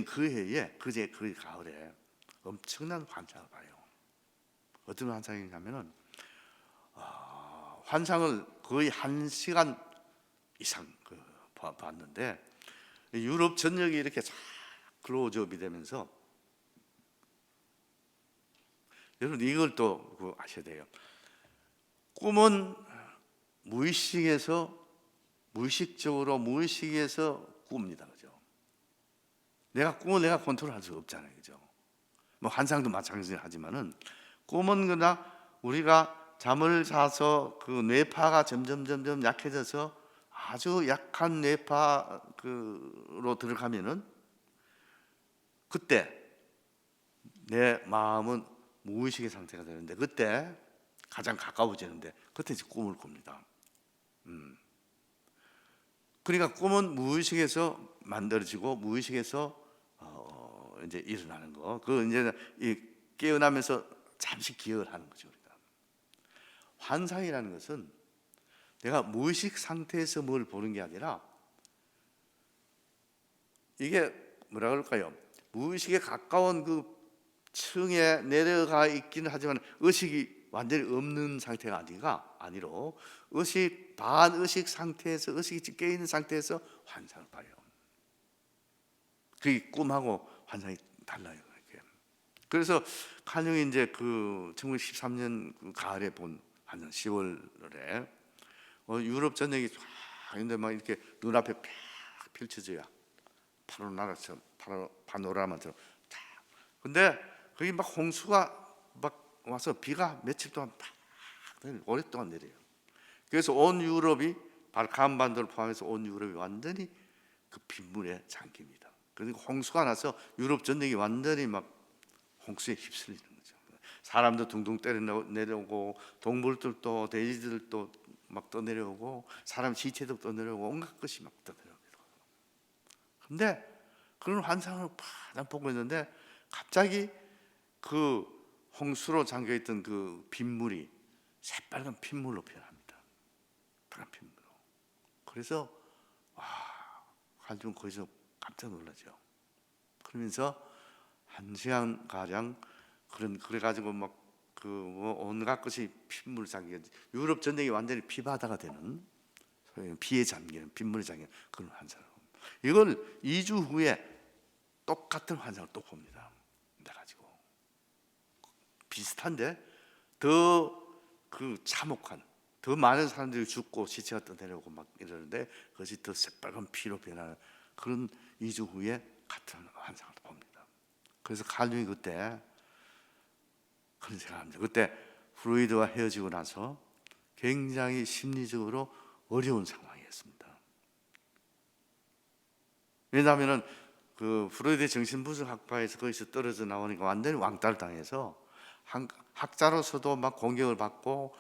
[SPEAKER 1] 그 해에, 그 가을에 엄청난 환상을 봐요. 어떤 환상이냐면은 환상을 거의 1시간 이상 봤는데, 유럽 전역이 이렇게 쫙 클로즈업이 되면서, 여러분 이걸 또 아셔야 돼요. 꿈은 무의식에서 무의식적으로 무의식에서 꿉니다. 그죠? 내가 꿈을 내가 컨트롤할 수 없잖아요. 그죠? 뭐 환상도 마찬가지하지만은 꿈은 그러나 우리가 잠을 자서 그 뇌파가 점점 약해져서 아주 약한 뇌파로 들어가면은 그때 내 마음은 무의식의 상태가 되는데 그때 가장 가까워지는데 그때 이제 꿈을 꿉니다. 그러니까 꿈은 무의식에서 만들어지고 무의식에서 이제 일어나는 거. 그 이제 이 깨어나면서 잠시 기억을 하는 거죠. 우리가. 환상이라는 것은 내가 무의식 상태에서 뭘 보는 게 아니라 이게 뭐라 그럴까요? 무의식에 가까운 그 층에 내려가 있기는 하지만 의식이 완전히 없는 상태가 아니로 의식 반의식 상태에서 의식이 깨 있는 상태에서 환상을 봐요. 그게 꿈하고 환상이 달라요. 이렇게. 그래서 칼융이 이제 그 1913년 그 가을에 본 환상 10월에 유럽 전역이 쫙 있는데 막 이렇게 눈앞에 쫙 펼쳐져야 파노라마처럼 파노라마처럼 쫙. 근데 거기 막 홍수가 막 와서 비가 며칠 동안 팍 오랫동안 내려요. 그래서 온 유럽이 발칸 반도를 포함해서 온 유럽이 완전히 그 빗물에 잠깁니다. 그리고 홍수가 나서 유럽 전역이 완전히 막 홍수에 휩쓸리는 거죠. 사람도 둥둥 내려오고 동물들도 돼지들도 막 떠내려오고 사람 시체도 떠내려오고 온갖 것이 막 떠내려옵니다. 그런데 그런 환상을 팍 보고 있는데 갑자기 그 홍수로 잠겨있던 그 빗물이 새빨간 핏물로 변합니다. 빨간 핏물로. 그래서 한중 거기서 깜짝 놀라죠. 그러면서 1시간 가량 그래가지고 막 그 온갖 것이 핏물 잠겨 유럽 전역이 완전히 피바다가 되는 피에 잠기는 빗물에 잠기는 그런 환상을 봅니다. 이걸 2주 후에 똑같은 환상을 또 봅니다. 가지고 비슷한데 더 그 참혹한 더 많은 사람들이 죽고 시체가 떠내려오고 막 이러는데 그것이 더 새빨간 피로 변하는 그런 2주 후에 같은 환상을 봅니다. 그래서 칼융이 그때 그런 생각합니다. 그때 프로이드와 헤어지고 나서 굉장히 심리적으로 어려운 상황이었습니다. 왜냐하면은 그 프로이드 정신분석학파에서 거기서 떨어져 나오니까 완전히 왕따당해서 학자로서도 막 공격을 받고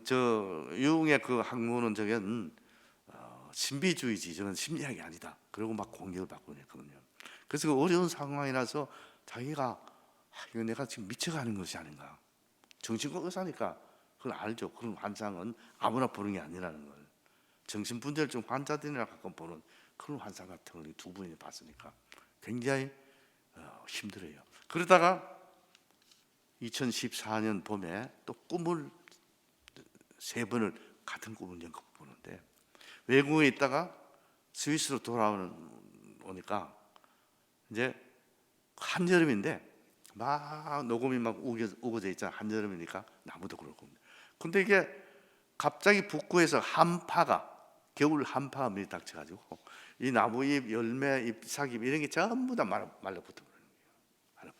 [SPEAKER 1] 저 유흥의 그 학문은 저건 신비주의지 저건 심리학이 아니다. 그리고 막 공격을 받고 그랬거든요. 그래서 그 어려운 상황이라서 자기가 이거 내가 지금 미쳐가는 것이 아닌가. 정신과 의사니까 그걸 알죠. 그런 환상은 아무나 보는 게 아니라는 걸. 정신분열증 환자들이나 가끔 보는 그런 환상 같은 걸 두 분이 봤으니까 굉장히 힘들어요. 그러다가 2014년 봄에 또 꿈을 3번을 같은 꿈을 연극 보는데 외국에 있다가 스위스로 돌아오니까 이제 한여름인데 막 녹음이 막 우거져 있잖아. 한여름이니까 나무도 그렇고. 근데 이게 갑자기 북구에서 한파가 겨울 한파가 밀닥쳐가지고 이 나무잎, 열매, 잎사귀 이런 게 전부 다 말라붙어 버리는 거예요.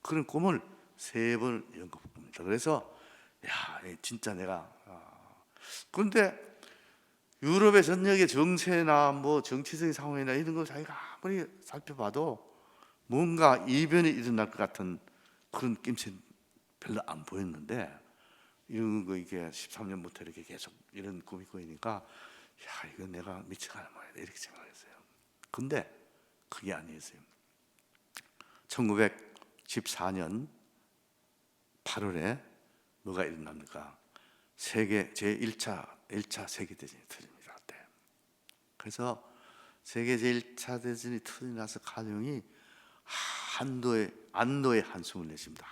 [SPEAKER 1] 그런 꿈을 3번 연극 봅니다. 그래서 야 진짜 내가 그런데 유럽의 전역의 정세나 뭐 정치적인 상황이나 이런 걸 자기가 아무리 살펴봐도 뭔가 이변이 일어날 것 같은 그런 낌새는 별로 안 보였는데 이런 거 이게 13년부터 이렇게 계속 이런 꿈이 꾸이니까 야 이거 내가 미쳐가는 거야 이렇게 생각했어요. 근데 그게 아니었어요. 1914년 8월에 뭐가 일어납니까? 세계 제1차 세계대전이 터집니다. 그때. 그래서 세계 제1차 대전이 터지나서 칼융이 안도의 한숨을 내쉽니다.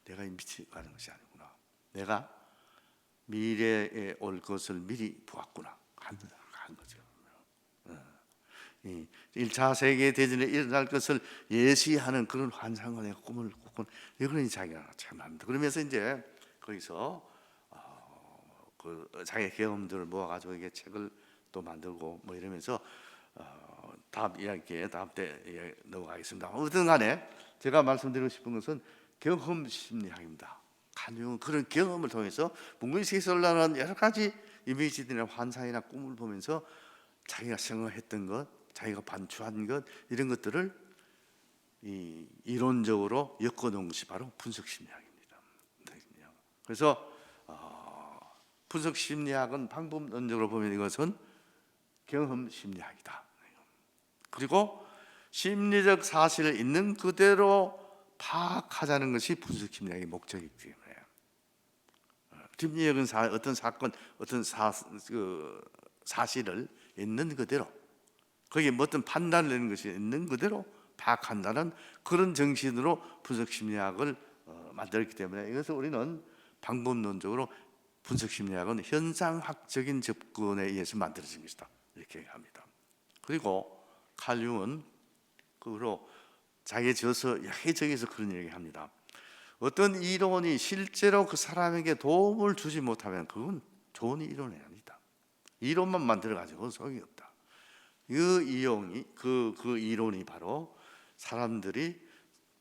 [SPEAKER 1] 내가 미쳐가는 것이 아니구나. 내가 미래에 올 것을 미리 보았구나. 한 거죠. 1차 세계대전에 일어날 것을 예시하는 그런 환상과 내가 꿈을 꿨군. 이거는 자기가 참 합니다. 그러면서 이제 거기서 그 자기 경험들을 모아가지고 이게 책을 또 만들고 뭐 이러면서 다음 이야기에 다음 때 넘어가겠습니다. 어떤 간에 제가 말씀드리고 싶은 것은 경험 심리학입니다. 간용 그런 경험을 통해서 무의식에서 올라오는 여러 가지 이미지들이나 환상이나 꿈을 보면서 자기가 생각했던 것, 자기가 반추한 것 이런 것들을 이론적으로 엮어놓은 것이 바로 분석 심리학입니다. 그래서 분석 심리학은 방법론적으로 보면 이것은 경험 심리학이다. 그리고 심리적 사실을 있는 그대로 파악하자는 것이 분석 심리학의 목적이기 때문에 심리학은 어떤 사건, 어떤 사실을 있는 그대로 거기에 어떤 판단을 내는 것이 있는 그대로 파악한다는 그런 정신으로 분석 심리학을 만들었기 때문에 이것을 우리는 방법론적으로 분석 심리학은 현상학적인 접근에 의해서 만들어진 것이다 이렇게 얘기합니다. 그리고 칼 융은 그로 자기의 저서 여기저기서 그런 얘기합니다. 어떤 이론이 실제로 그 사람에게 도움을 주지 못하면 그건 좋은 이론이 아니다. 이론만 만들어 가지고 소용이 없다. 그 이론이 바로 사람들이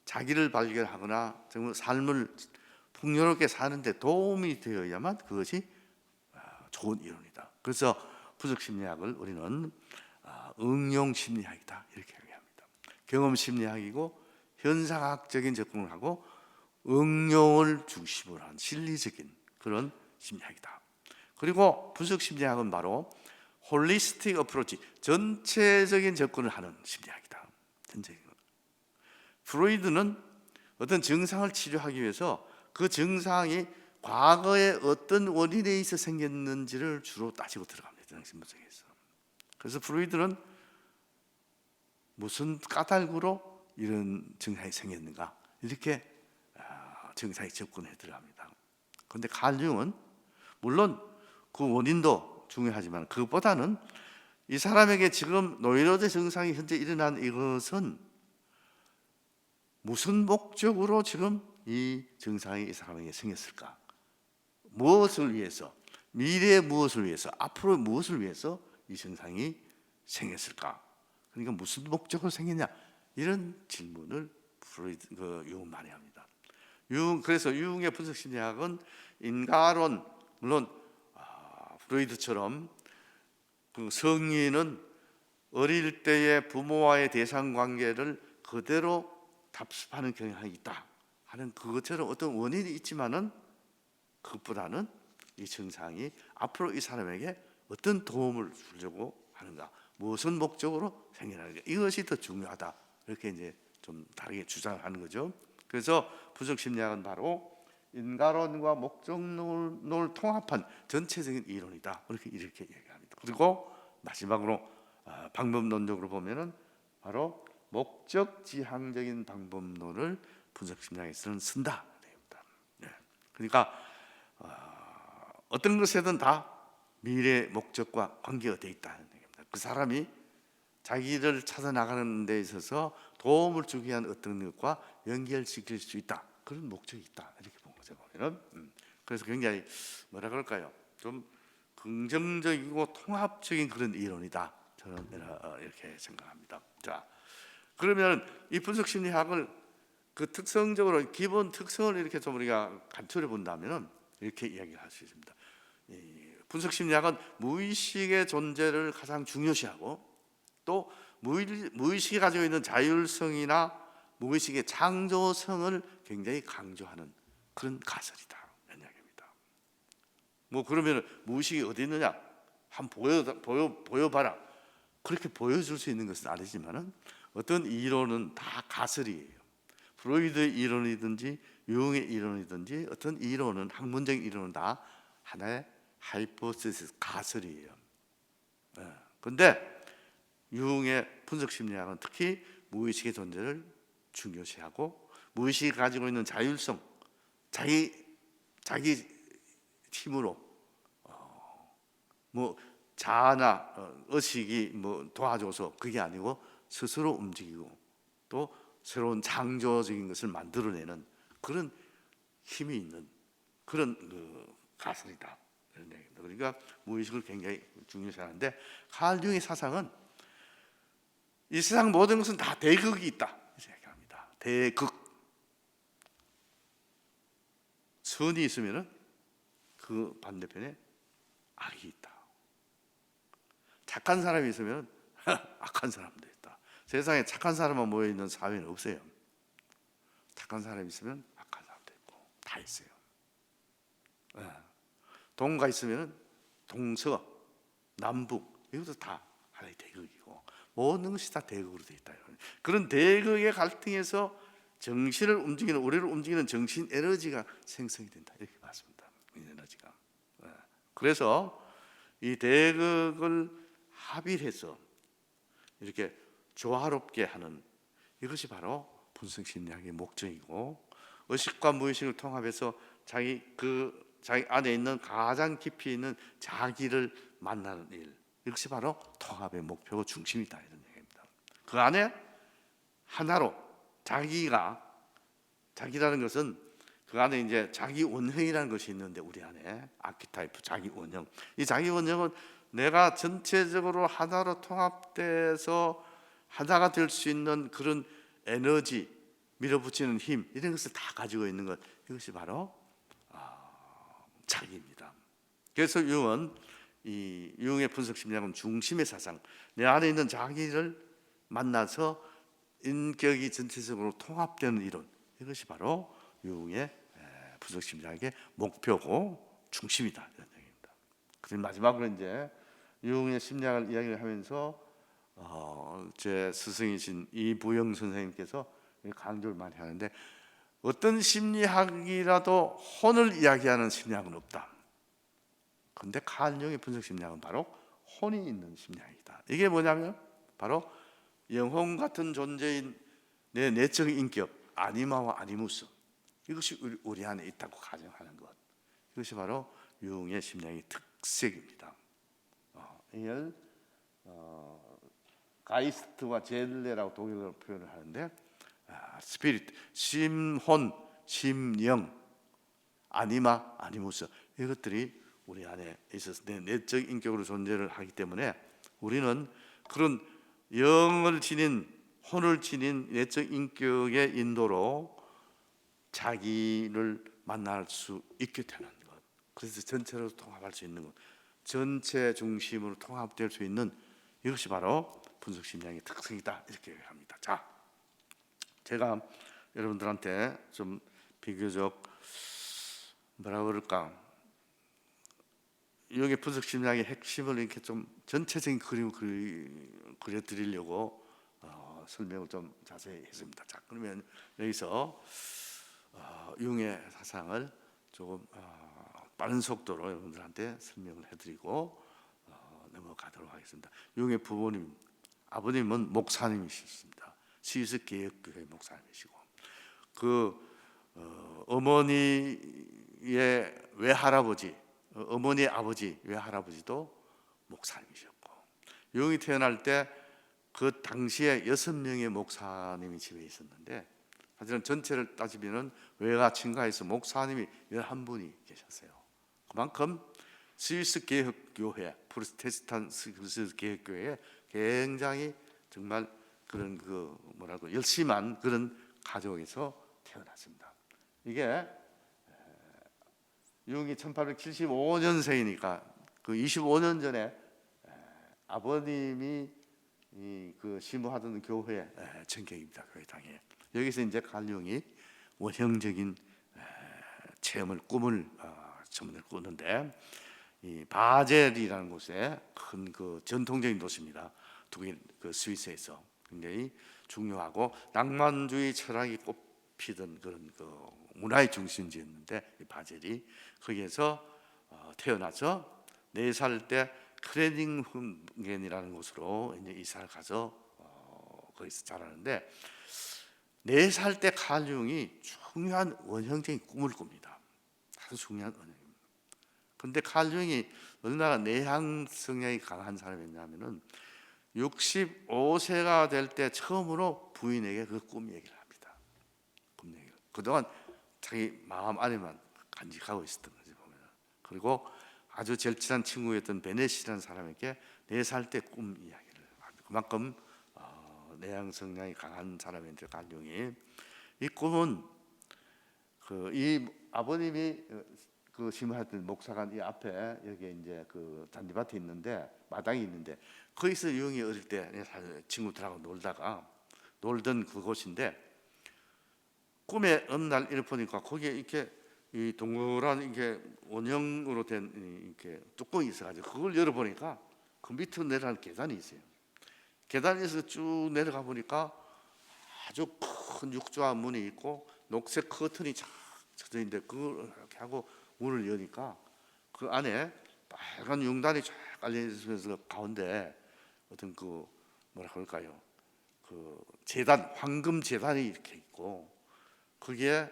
[SPEAKER 1] 자기를 발견하거나 정말 삶을 풍요롭게 사는데 도움이 되어야만 그것이 좋은 이론이다. 그래서 분석 심리학을 우리는 응용 심리학이다 이렇게 얘기합니다. 경험 심리학이고 현상학적인 접근을 하고 응용을 중심으로 한 실리적인 그런 심리학이다. 그리고 분석 심리학은 바로 홀리스틱 어프로치, 전체적인 접근을 하는 심리학이다. 전체적인. 프로이드는 어떤 증상을 치료하기 위해서 그 증상이 과거에 어떤 원인에 의해서 생겼는지를 주로 따지고 들어갑니다. 정신분석에서. 그래서 프로이드는 무슨 까닭으로 이런 증상이 생겼는가 이렇게 증상에 접근해 들어갑니다. 그런데 칼 융은 물론 그 원인도 중요하지만 그것보다는 이 사람에게 지금 노이로제 증상이 현재 일어난 이것은 무슨 목적으로 지금 이 증상이 이 사람에게 생겼을까? 무엇을 위해서? 미래에 무엇을 위해서? 앞으로 무엇을 위해서 이 증상이 생겼을까? 그러니까 무슨 목적으로 생겼냐? 이런 질문을 융은 많이 합니다. 그래서 융의 분석 심리학은 인과론, 물론 프로이드처럼 그 성인은 어릴 때의 부모와의 대상 관계를 그대로 답습하는 경향이 있다 하는 그것처럼 어떤 원인이 있지만은 그것보다는 이 증상이 앞으로 이 사람에게 어떤 도움을 주려고 하는가, 무슨 목적으로 생겨나는가, 이것이 더 중요하다 이렇게 이제 좀 다르게 주장하는 거죠. 그래서 분석 심리학은 바로 인과론과 목적론을 통합한 전체적인 이론이다 이렇게 얘기합니다. 그리고 마지막으로 방법론적으로 보면은 바로 목적 지향적인 방법론을 분석 심리학에서는 쓴다. 그러니까 어떤 것에든 다 미래 목적과 관계가 되어 있다는 얘기입니다. 그 사람이 자기를 찾아 나가는 데 있어서 도움을 주기 위한 어떤 것과 연결시킬 수 있다. 그런 목적이 있다. 이렇게 본 거죠. 보면은 그래서 굉장히 뭐라 그럴까요? 좀 긍정적이고 통합적인 그런 이론이다. 저는 이렇게 생각합니다. 자, 그러면 이 분석 심리학을 그 특성적으로 기본 특성을 이렇게 좀 우리가 간추려 본다면은 이렇게 이야기를 할 수 있습니다. 분석 심리학은 무의식의 존재를 가장 중요시하고 또 무의식이 가지고 있는 자율성이나 무의식의 창조성을 굉장히 강조하는 그런 가설이다 이런 이야기입니다. 뭐 그러면 무의식이 어디 있느냐? 한번 보여봐라. 그렇게 보여줄 수 있는 것은 아니지만은 어떤 이론은 다 가설이에요. 프로이드의 이론이든지 융의 이론이든지 어떤 이론은 학문적인 이론은 다 하나의 하이포테시스 가설이에요. 그런데 융의 분석 심리학은 특히 무의식의 존재를 중요시하고 무의식이 가지고 있는 자율성, 자기 힘으로 뭐 자아나 의식이 뭐 도와줘서 그게 아니고 스스로 움직이고 또 새로운 창조적인 것을 만들어내는 그런 힘이 있는 그런 가설이다 이런 얘기입니다. 그러니까 무의식을 굉장히 중요시 하는데 칼 융의 사상은 이 세상 모든 것은 다 대극이 있다 이렇게 얘기합니다. 대극. 선이 있으면은 그 반대편에 악이 있다. 착한 사람이 있으면 악한 사람도 있다. 세상에 착한 사람만 모여 있는 사회는 없어요. 착한 사람이 있으면 악한 사람도 있고 다 있어요. 동가 있으면 동서, 남북 이것도 다 하나의 대극이고 모든 것이 다 대극으로 되어 있다. 그런 대극의 갈등에서 정신을 움직이는 우리를 움직이는 정신 에너지가 생성이 된다 이렇게 봤습니다. 에너지가. 그래서 이 대극을 합일해서 이렇게 조화롭게 하는 이것이 바로 분석 심리학의 목적이고 의식과 무의식을 통합해서 자기 안에 있는 가장 깊이 있는 자기를 만나는 일 이것이 바로 통합의 목표고 중심이다 이런 얘기입니다. 그 안에 하나로 자기라는 것은 그 안에 이제 자기 원형이라는 것이 있는데 우리 안에 아키타이프 자기 원형 이 자기 원형은 내가 전체적으로 하나로 통합돼서 하나가 될 수 있는 그런 에너지 밀어붙이는 힘 이런 것을 다 가지고 있는 것 이것이 바로 자기입니다. 그래서 융의 분석 심리학은 중심의 사상 내 안에 있는 자기를 만나서 인격이 전체적으로 통합되는 이론 이것이 바로 융의 분석 심리학의 목표고 중심이다 이런 얘기입니다. 그리고 마지막으로 이제 융의 심리학을 이야기를 하면서 제 스승이신 이부영 선생님께서 강조를 많이 하는데 어떤 심리학이라도 혼을 이야기하는 심리학은 없다. 그런데 칼 융의 분석 심리학은 바로 혼이 있는 심리학이다. 이게 뭐냐면 바로 영혼 같은 존재인 내 내적 인격 아니마와 아니무스 이것이 우리 안에 있다고 가정하는 것 이것이 바로 융의 심리학의 특색입니다. 이걸 가이스트와 젤레라고 독일어로 표현을 하는데 스피릿, 심혼, 심령, 아니마, 아니무스 이것들이 우리 안에 있어서 내 내적 인격으로 존재를 하기 때문에 우리는 그런 영을 지닌 혼을 지닌 내적 인격의 인도로 자기를 만날 수 있게 되는 것 그래서 전체로 통합할 수 있는 것 전체 중심으로 통합될 수 있는 이것이 바로 분석 심리학의 특성이다 이렇게 합니다. 자, 제가 여러분들한테 좀 비교적 뭐라 그럴까 융의 분석 심리학의 핵심을 이렇게 좀 전체적인 그림을 그려드리려고 설명을 좀 자세히 했습니다. 자, 그러면 여기서 융의 사상을 조금 빠른 속도로 여러분들한테 설명을 해드리고 넘어가도록 하겠습니다. 융의 부모님, 아버님은 목사님이셨습니다. 스위스 개혁교회 목사님이시고 그 어머니의 외할아버지, 어머니의 아버지 외할아버지도 목사님이셨고 융이 태어날 때 그 당시에 6명의 목사님이 집에 있었는데 사실은 전체를 따지면 외가 친가에서 목사님이 11분이 계셨어요. 그만큼 스위스 개혁교회, 프로테스탄트 스위스 개혁교회에 굉장히 정말 그런 열심한 그런 가족에서 태어났습니다. 이게 융이 1875년생이니까 그 25년 전에 아버님이 그 심우하던 교회 전경입니다. 교회당에 여기서 이제 칼 융이 원형적인 꿈을 꾸는데 이 바젤이라는 곳에 큰 그 전통적인 도시입니다. 독일 그 스위스에서 굉장히 중요하고 낭만주의 철학이 꽃피던 그런 그 문화의 중심지였는데 이 바젤이 거기에서 태어나서 4살 때 크레닝훈겐이라는 곳으로 이제 이사를 가서 거기서 자라는데 4살 때 칼 융이 중요한 원형적인 꿈을 꿉니다. 아주 중요한 원형입니다. 그런데 칼 융이 얼마나 내향 성향이 강한 사람이었냐면은 65세가 될 때 처음으로 부인에게 그 꿈 얘기를 합니다. 꿈 얘기를. 그동안 자기 마음 안에만 간직하고 있었던 거지 보면. 그리고 아주 절친한 친구였던 베넷이라는 사람에게 4살 때 꿈 이야기를 합니다. 그만큼 내향 성향이 강한 사람인데 갈룡이 이 꿈은 이 아버님이 그 심하던 목사관 이 앞에 여기 이제 그 잔디밭이 있는데 마당이 있는데 거기서 유흥이 어릴 때 친구들하고 놀던 그곳인데 꿈에 어느 날 이렇게 보니까 거기에 이렇게 이 동그란 이게 원형으로 된 이렇게 뚜껑이 있어가지고 그걸 열어보니까 그 밑으로 내려가는 계단이 있어요. 계단에서 쭉 내려가 보니까 아주 큰 육조화 문이 있고 녹색 커튼이 쫙 쳐져 있는데 그걸 이렇게 하고 문을 여니까 그 안에 빨간 융단이 쫙 깔려 있으면서 가운데 어떤 그 뭐라 그럴까요? 그 재단, 황금 재단이 이렇게 있고 거기에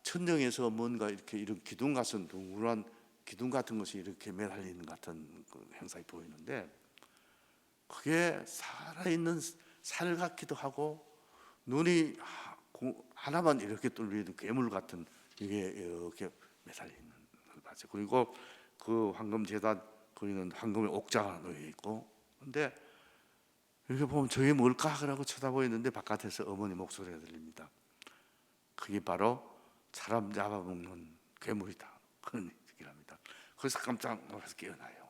[SPEAKER 1] 천정에서 뭔가 이렇게 이런 기둥 같은 둥그런 기둥 같은 것이 이렇게 매달리는 같은 그 형상이 보이는데 그게 살아있는 살 같기도 하고 눈이 하나만 이렇게 뚫리는 괴물 같은 이게 이렇게 매달리는 걸 봤죠. 그리고 그 황금 재단 거기는 황금의 옥자가 놓여 있고 근데 이렇게 보면 저게 뭘까 하고 쳐다보이는데 바깥에서 어머니 목소리가 들립니다. 그게 바로 사람 잡아먹는 괴물이다. 그런 얘기를 합니다. 그래서 깜짝 놀라서 깨어나요.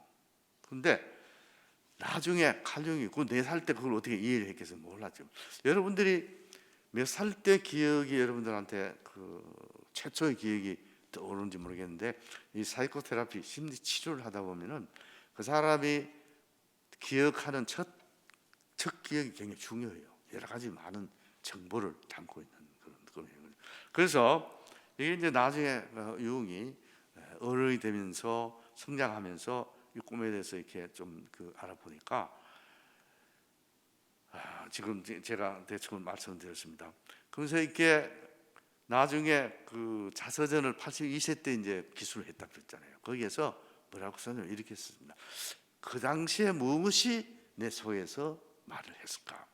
[SPEAKER 1] 그런데 나중에 칼륨이 그 4살 때 그걸 어떻게 이해를 했겠어요? 몰랐죠. 여러분들이 몇 살 때 기억이 여러분들한테 그 최초의 기억이 떠오르는지 모르겠는데 이 사이코테라피 심리 치료를 하다 보면은 그 사람이 기억하는 첫 기억이 굉장히 중요해요. 여러 가지 많은 정보를 담고 있는 그런 그래서 이게 이제 나중에 유흥이 어른이 되면서 성장하면서 이 꿈에 대해서 이렇게 좀 알아보니까 지금 제가 대충 말씀드렸습니다. 그래서 이렇게 나중에 그 자서전을 82세 때 이제 기술을 했다 그랬잖아요. 거기에서 뭐라고 썼냐면 이렇게 썼습니다. 그 당시에 무엇이 내 속에서 말을 했을까?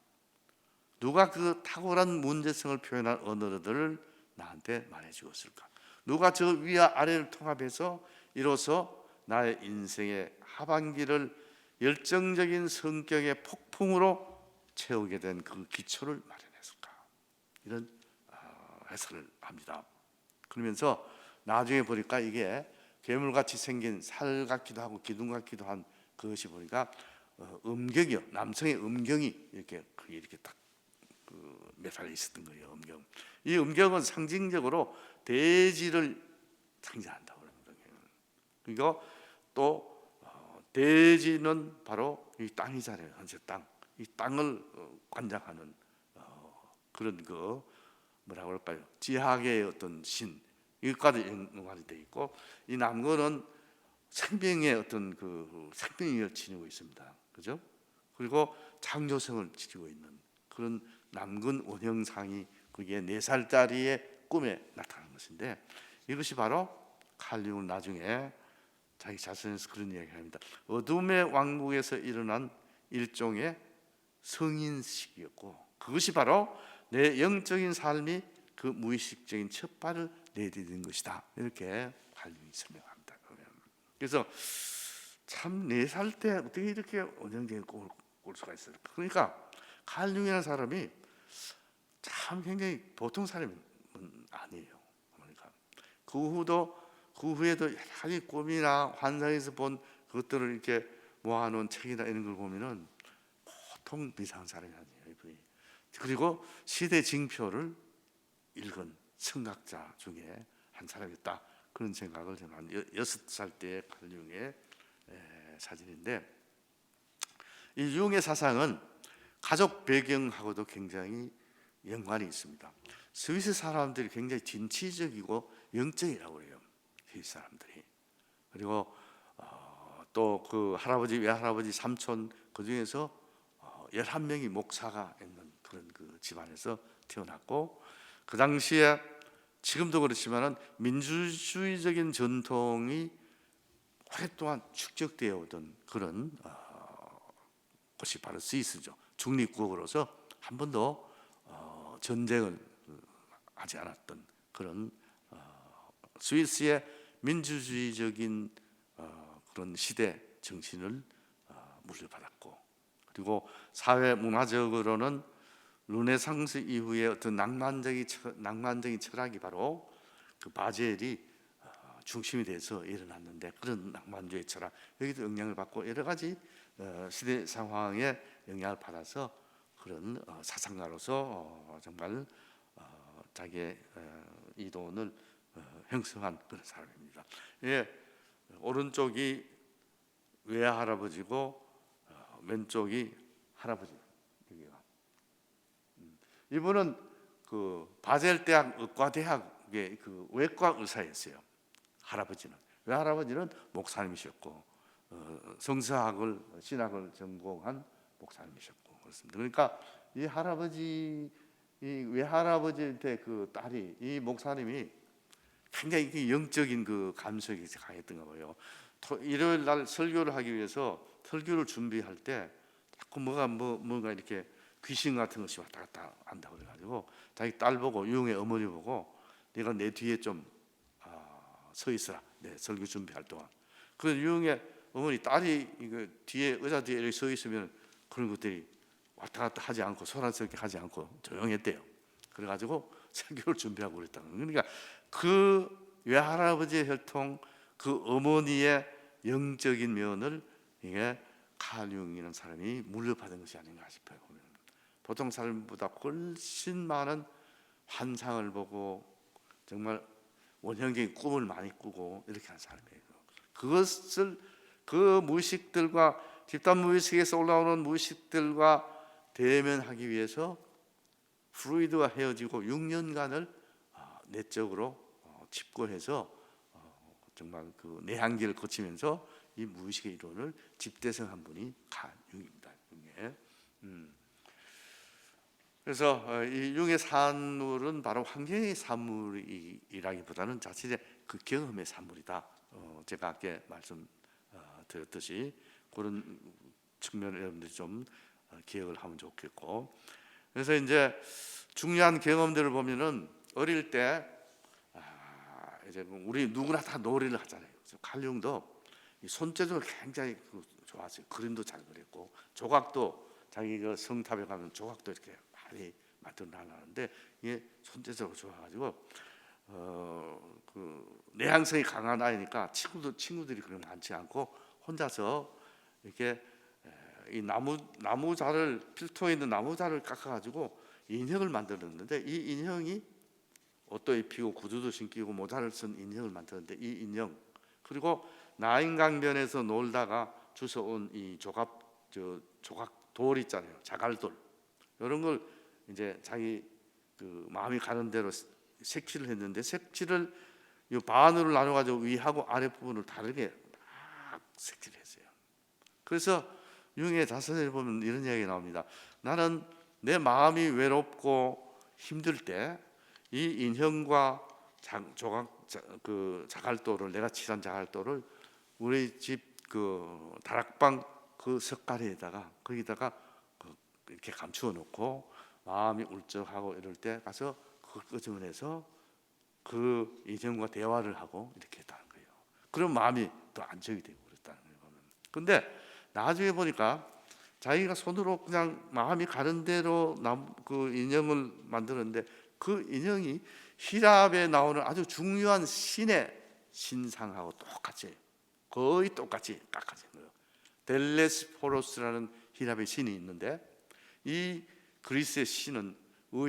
[SPEAKER 1] 누가 그 탁월한 문제성을 표현한 언어들을 나한테 말해 주었을까? 누가 저 위와 아래를 통합해서 이로써 나의 인생의 하반기를 열정적인 성격의 폭풍으로 채우게 된 그 기초를 마련했을까? 이런 해석을 합니다. 그러면서 나중에 보니까 이게 괴물같이 생긴 살 같기도 하고 기둥 같기도 한 그것이 보니까 음경이요. 남성의 음경이 이렇게 딱 매달려 있었던 거예요. 음경. 이 음경은 상징적으로 대지를 상징한다고 합니다. 그리고 또 대지는 바로 이 땅이잖아요. 현재 땅. 이 땅을 관장하는 그런 그 뭐라고 할까요? 지학의 어떤 신 이것까지 연관이 돼 있고 이 남근은 생명의 어떤 그 생명력을 지니고 있습니다. 그죠? 그리고 창조성을 지니고 있는 그런 남근 원형상이 그게 4살짜리의 꿈에 나타나는 것인데 이것이 바로 칼 융은 나중에 자기 자신에서 그런 이야기를 합니다. 어둠의 왕국에서 일어난 일종의 성인식이었고 그것이 바로 내 영적인 삶이 그 무의식적인 첫 발을 내디딘 것이다. 이렇게 칼 융이 설명합니다. 그래서 참 4살 때 어떻게 이렇게 원형적인 꿈을 꿀 수가 있을까? 그러니까 칼 융이라는 사람이 참 굉장히 보통 사람은 아니에요. 그러니까 그 후에도 여러 가지 꿈이나 환상에서 본 그것들을 이렇게 모아놓은 책이나 이런 걸 보면은 보통 비상한 사람이 아니에요. 그리고 시대 징표를 읽은 성각자 중에 한 사람이었다. 그런 생각을 저는 한 6살 때의 칼 융의 사진인데 이 융의 사상은 가족 배경하고도 굉장히 연관이 있습니다. 스위스 사람들이 굉장히 진취적이고 영적이라고 해요. 스위스 사람들이. 그리고 또 그 할아버지, 외할아버지, 삼촌 그 중에서 11명이 목사가 있는 그런 그 집안에서 태어났고 그 당시에 지금도 그렇지만은 민주주의적인 전통이 오랫동안 축적되어 오던 그런 곳이 바로 스위스죠. 중립국으로서 한 번도 전쟁을 하지 않았던 그런 스위스의 민주주의적인 그런 시대 정신을 물려받았고, 그리고 사회 문화적으로는 르네상스 이후에 어떤 낭만적인 철학이 바로 그 바젤이 중심이 돼서 일어났는데, 그런 낭만주의 철학 여기도 영향을 받고 여러 가지 시대 상황에 영향을 받아서 그런 사상가로서 정말 자기의 이론을 형성한 그런 사람입니다. 예, 오른쪽이 외할아버지고 왼쪽이 할아버지. 이분은 그 바젤 대학 의과대학의 그 외과 의사였어요. 할아버지는. 외할아버지는 목사님이셨고 성서학을 신학을 전공한 목사님이셨고 그렇습니다. 그러니까 이 할아버지, 이 외할아버지한테 그 딸이, 이 목사님이 굉장히 영적인 그 감성이 강했던가 봐요. 일요일 날 설교를 하기 위해서 설교를 준비할 때 자꾸 뭔가 이렇게 귀신 같은 것이 왔다 갔다 한다고 그래가지고 자기 딸 보고, 유흥의 어머니 보고, 내가 내 뒤에 좀 서 있어라, 내 설교 준비할 동안. 그 유흥의 어머니 딸이 이거 뒤에, 의자 뒤에 이렇게 서 있으면 그런 것들이 왔다 갔다 하지 않고 소란스럽게 하지 않고 조용했대요. 그래가지고 설교를 준비하고 그랬다는 거예요. 그러니까 그 외할아버지의 혈통, 그 어머니의 영적인 면을 이게 칼 융이라는 사람이 물려받은 것이 아닌가 싶어요. 보통 사람보다 훨씬 많은 환상을 보고 정말 원형적인 꿈을 많이 꾸고 이렇게 하는 사람이에요. 그것을 그 무의식들과, 집단 무의식에서 올라오는 무의식들과 대면하기 위해서 프로이드와 헤어지고 6년간을 내적으로 집고해서 정말 그 내한기를 거치면서 이 무의식의 이론을 집대성한 분이 칼 융입니다. 그래서 이 융의 산물은 바로 환경의 산물이라기보다는 자칫의 그 경험의 산물이다. 제가 아까 말씀드렸듯이 그런 측면을 여러분들이 좀 기억을 하면 좋겠고, 그래서 이제 중요한 경험들을 보면은 어릴 때 이제 우리 누구나 다 놀이를 하잖아요. 칼 융도 손재주를 굉장히 좋았어요. 그림도 잘 그렸고, 조각도 자기 그 성탑에 가면 조각도 이렇게 많이 만들어 놨는데 이게 손재주가 좋아가지고 그 내향성이 강한 아이니까 친구들이 그런 많지 않고 혼자서 이렇게 이 나무자를, 필터에 있는 나무자를 깎아가지고 인형을 만들었는데, 이 인형이 옷도 입히고 구두도 신기고 모자를 쓴 인형을 만들었는데, 이 인형, 그리고 나인강변에서 놀다가 주워온 이 조각 돌 있잖아요. 자갈돌, 이런 걸 이제 자기 그 마음이 가는 대로 색칠을 했는데, 색칠을 이 반으로 나눠가지고 위하고 아래 부분을 다르게 막 색칠했어요. 그래서 융의 자서전에 보면 이런 이야기가 나옵니다. 나는 내 마음이 외롭고 힘들 때 이 인형과 그 자갈돌을, 내가 칠한 자갈돌을 우리 집 그 다락방 그 석가래에다가 거기다가 이렇게 감추어 놓고 마음이 울적하고 이럴 때 가서 그걸 끄집어내서 그 인형과 대화를 하고 이렇게 했다는 거예요. 그럼 마음이 더 안정이 되고 그랬다는 거예요. 근데 나중에 보니까 자기가 손으로 그냥 마음이 가는 대로 그 인형을 만들었는데, 그 인형이 히랍에 나오는 아주 중요한 신의 신상하고 똑같이, 거의 똑같이 깎아진 거예요. 델레스포로스라는 히랍의 신이 있는데, 이 그리스의 신은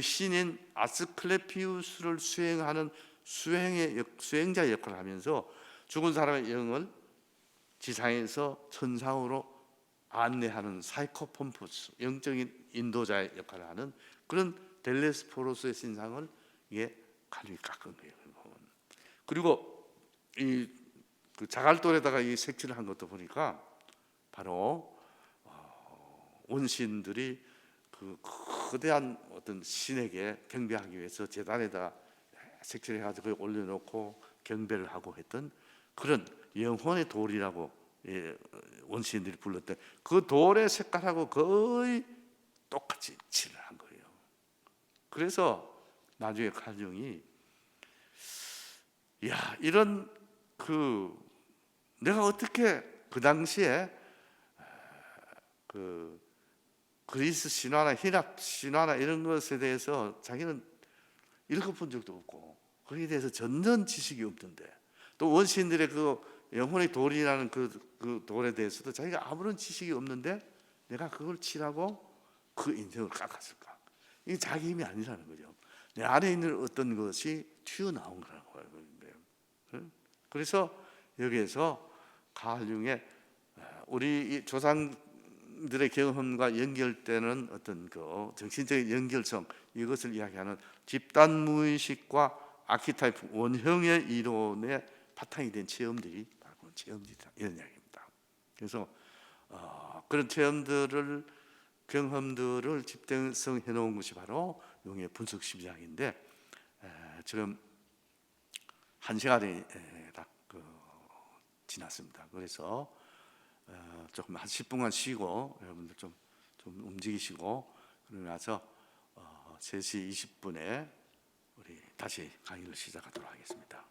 [SPEAKER 1] 신인 아스클레피우스를 수행하는 수행자 역할을 하면서 죽은 사람의 영을 지상에서 천상으로 안내하는 사이코폼푸스, 영적인 인도자의 역할을 하는 그런 델레스포로스의 신상을 이게 칼이 깎은 거예요. 그리고 그 자갈돌에다가 이 색칠을 한 것도 보니까 바로 원신들이 그 거대한 어떤 신에게 경배하기 위해서 제단에다 색칠해가지고 올려놓고 경배를 하고 했던 그런 영혼의 돌이라고 원시인들이 불렀던 그 돌의 색깔하고 거의 똑같이 칠을 한 거예요. 그래서 나중에 칼 융이 이런 내가 어떻게 그 당시에 그 그리스 신화나 히랍 신화나 이런 것에 대해서 자기는 읽어본 적도 없고 거기에 대해서 전혀 지식이 없던데, 또 원시인들의 그 영혼의 돌이라는 그 돌에 대해서도 자기가 아무런 지식이 없는데 내가 그걸 치라고 그 인생을 깎았을까? 이게 자기 힘이 아니라는 거죠. 내 안에 있는 어떤 것이 튀어나온 거라고 하는 거예요. 그래서 여기에서 칼 융의 우리 조상들의 경험과 연결되는 어떤 그 정신적인 연결성, 이것을 이야기하는 집단 무의식과 아키타이프 원형의 이론의 바탕이 된 체험들이 바로 체험이다, 이런 이야기입니다. 그래서 그런 체험들을, 경험들을 집대성해 놓은 것이 바로 용의 분석 심리학인데, 지금 1시간이 딱 지났습니다. 그래서 조금 한 10분간 쉬고 여러분들 좀 움직이시고, 그러고 나서 3시 20분에 우리 다시 강의를 시작하도록 하겠습니다.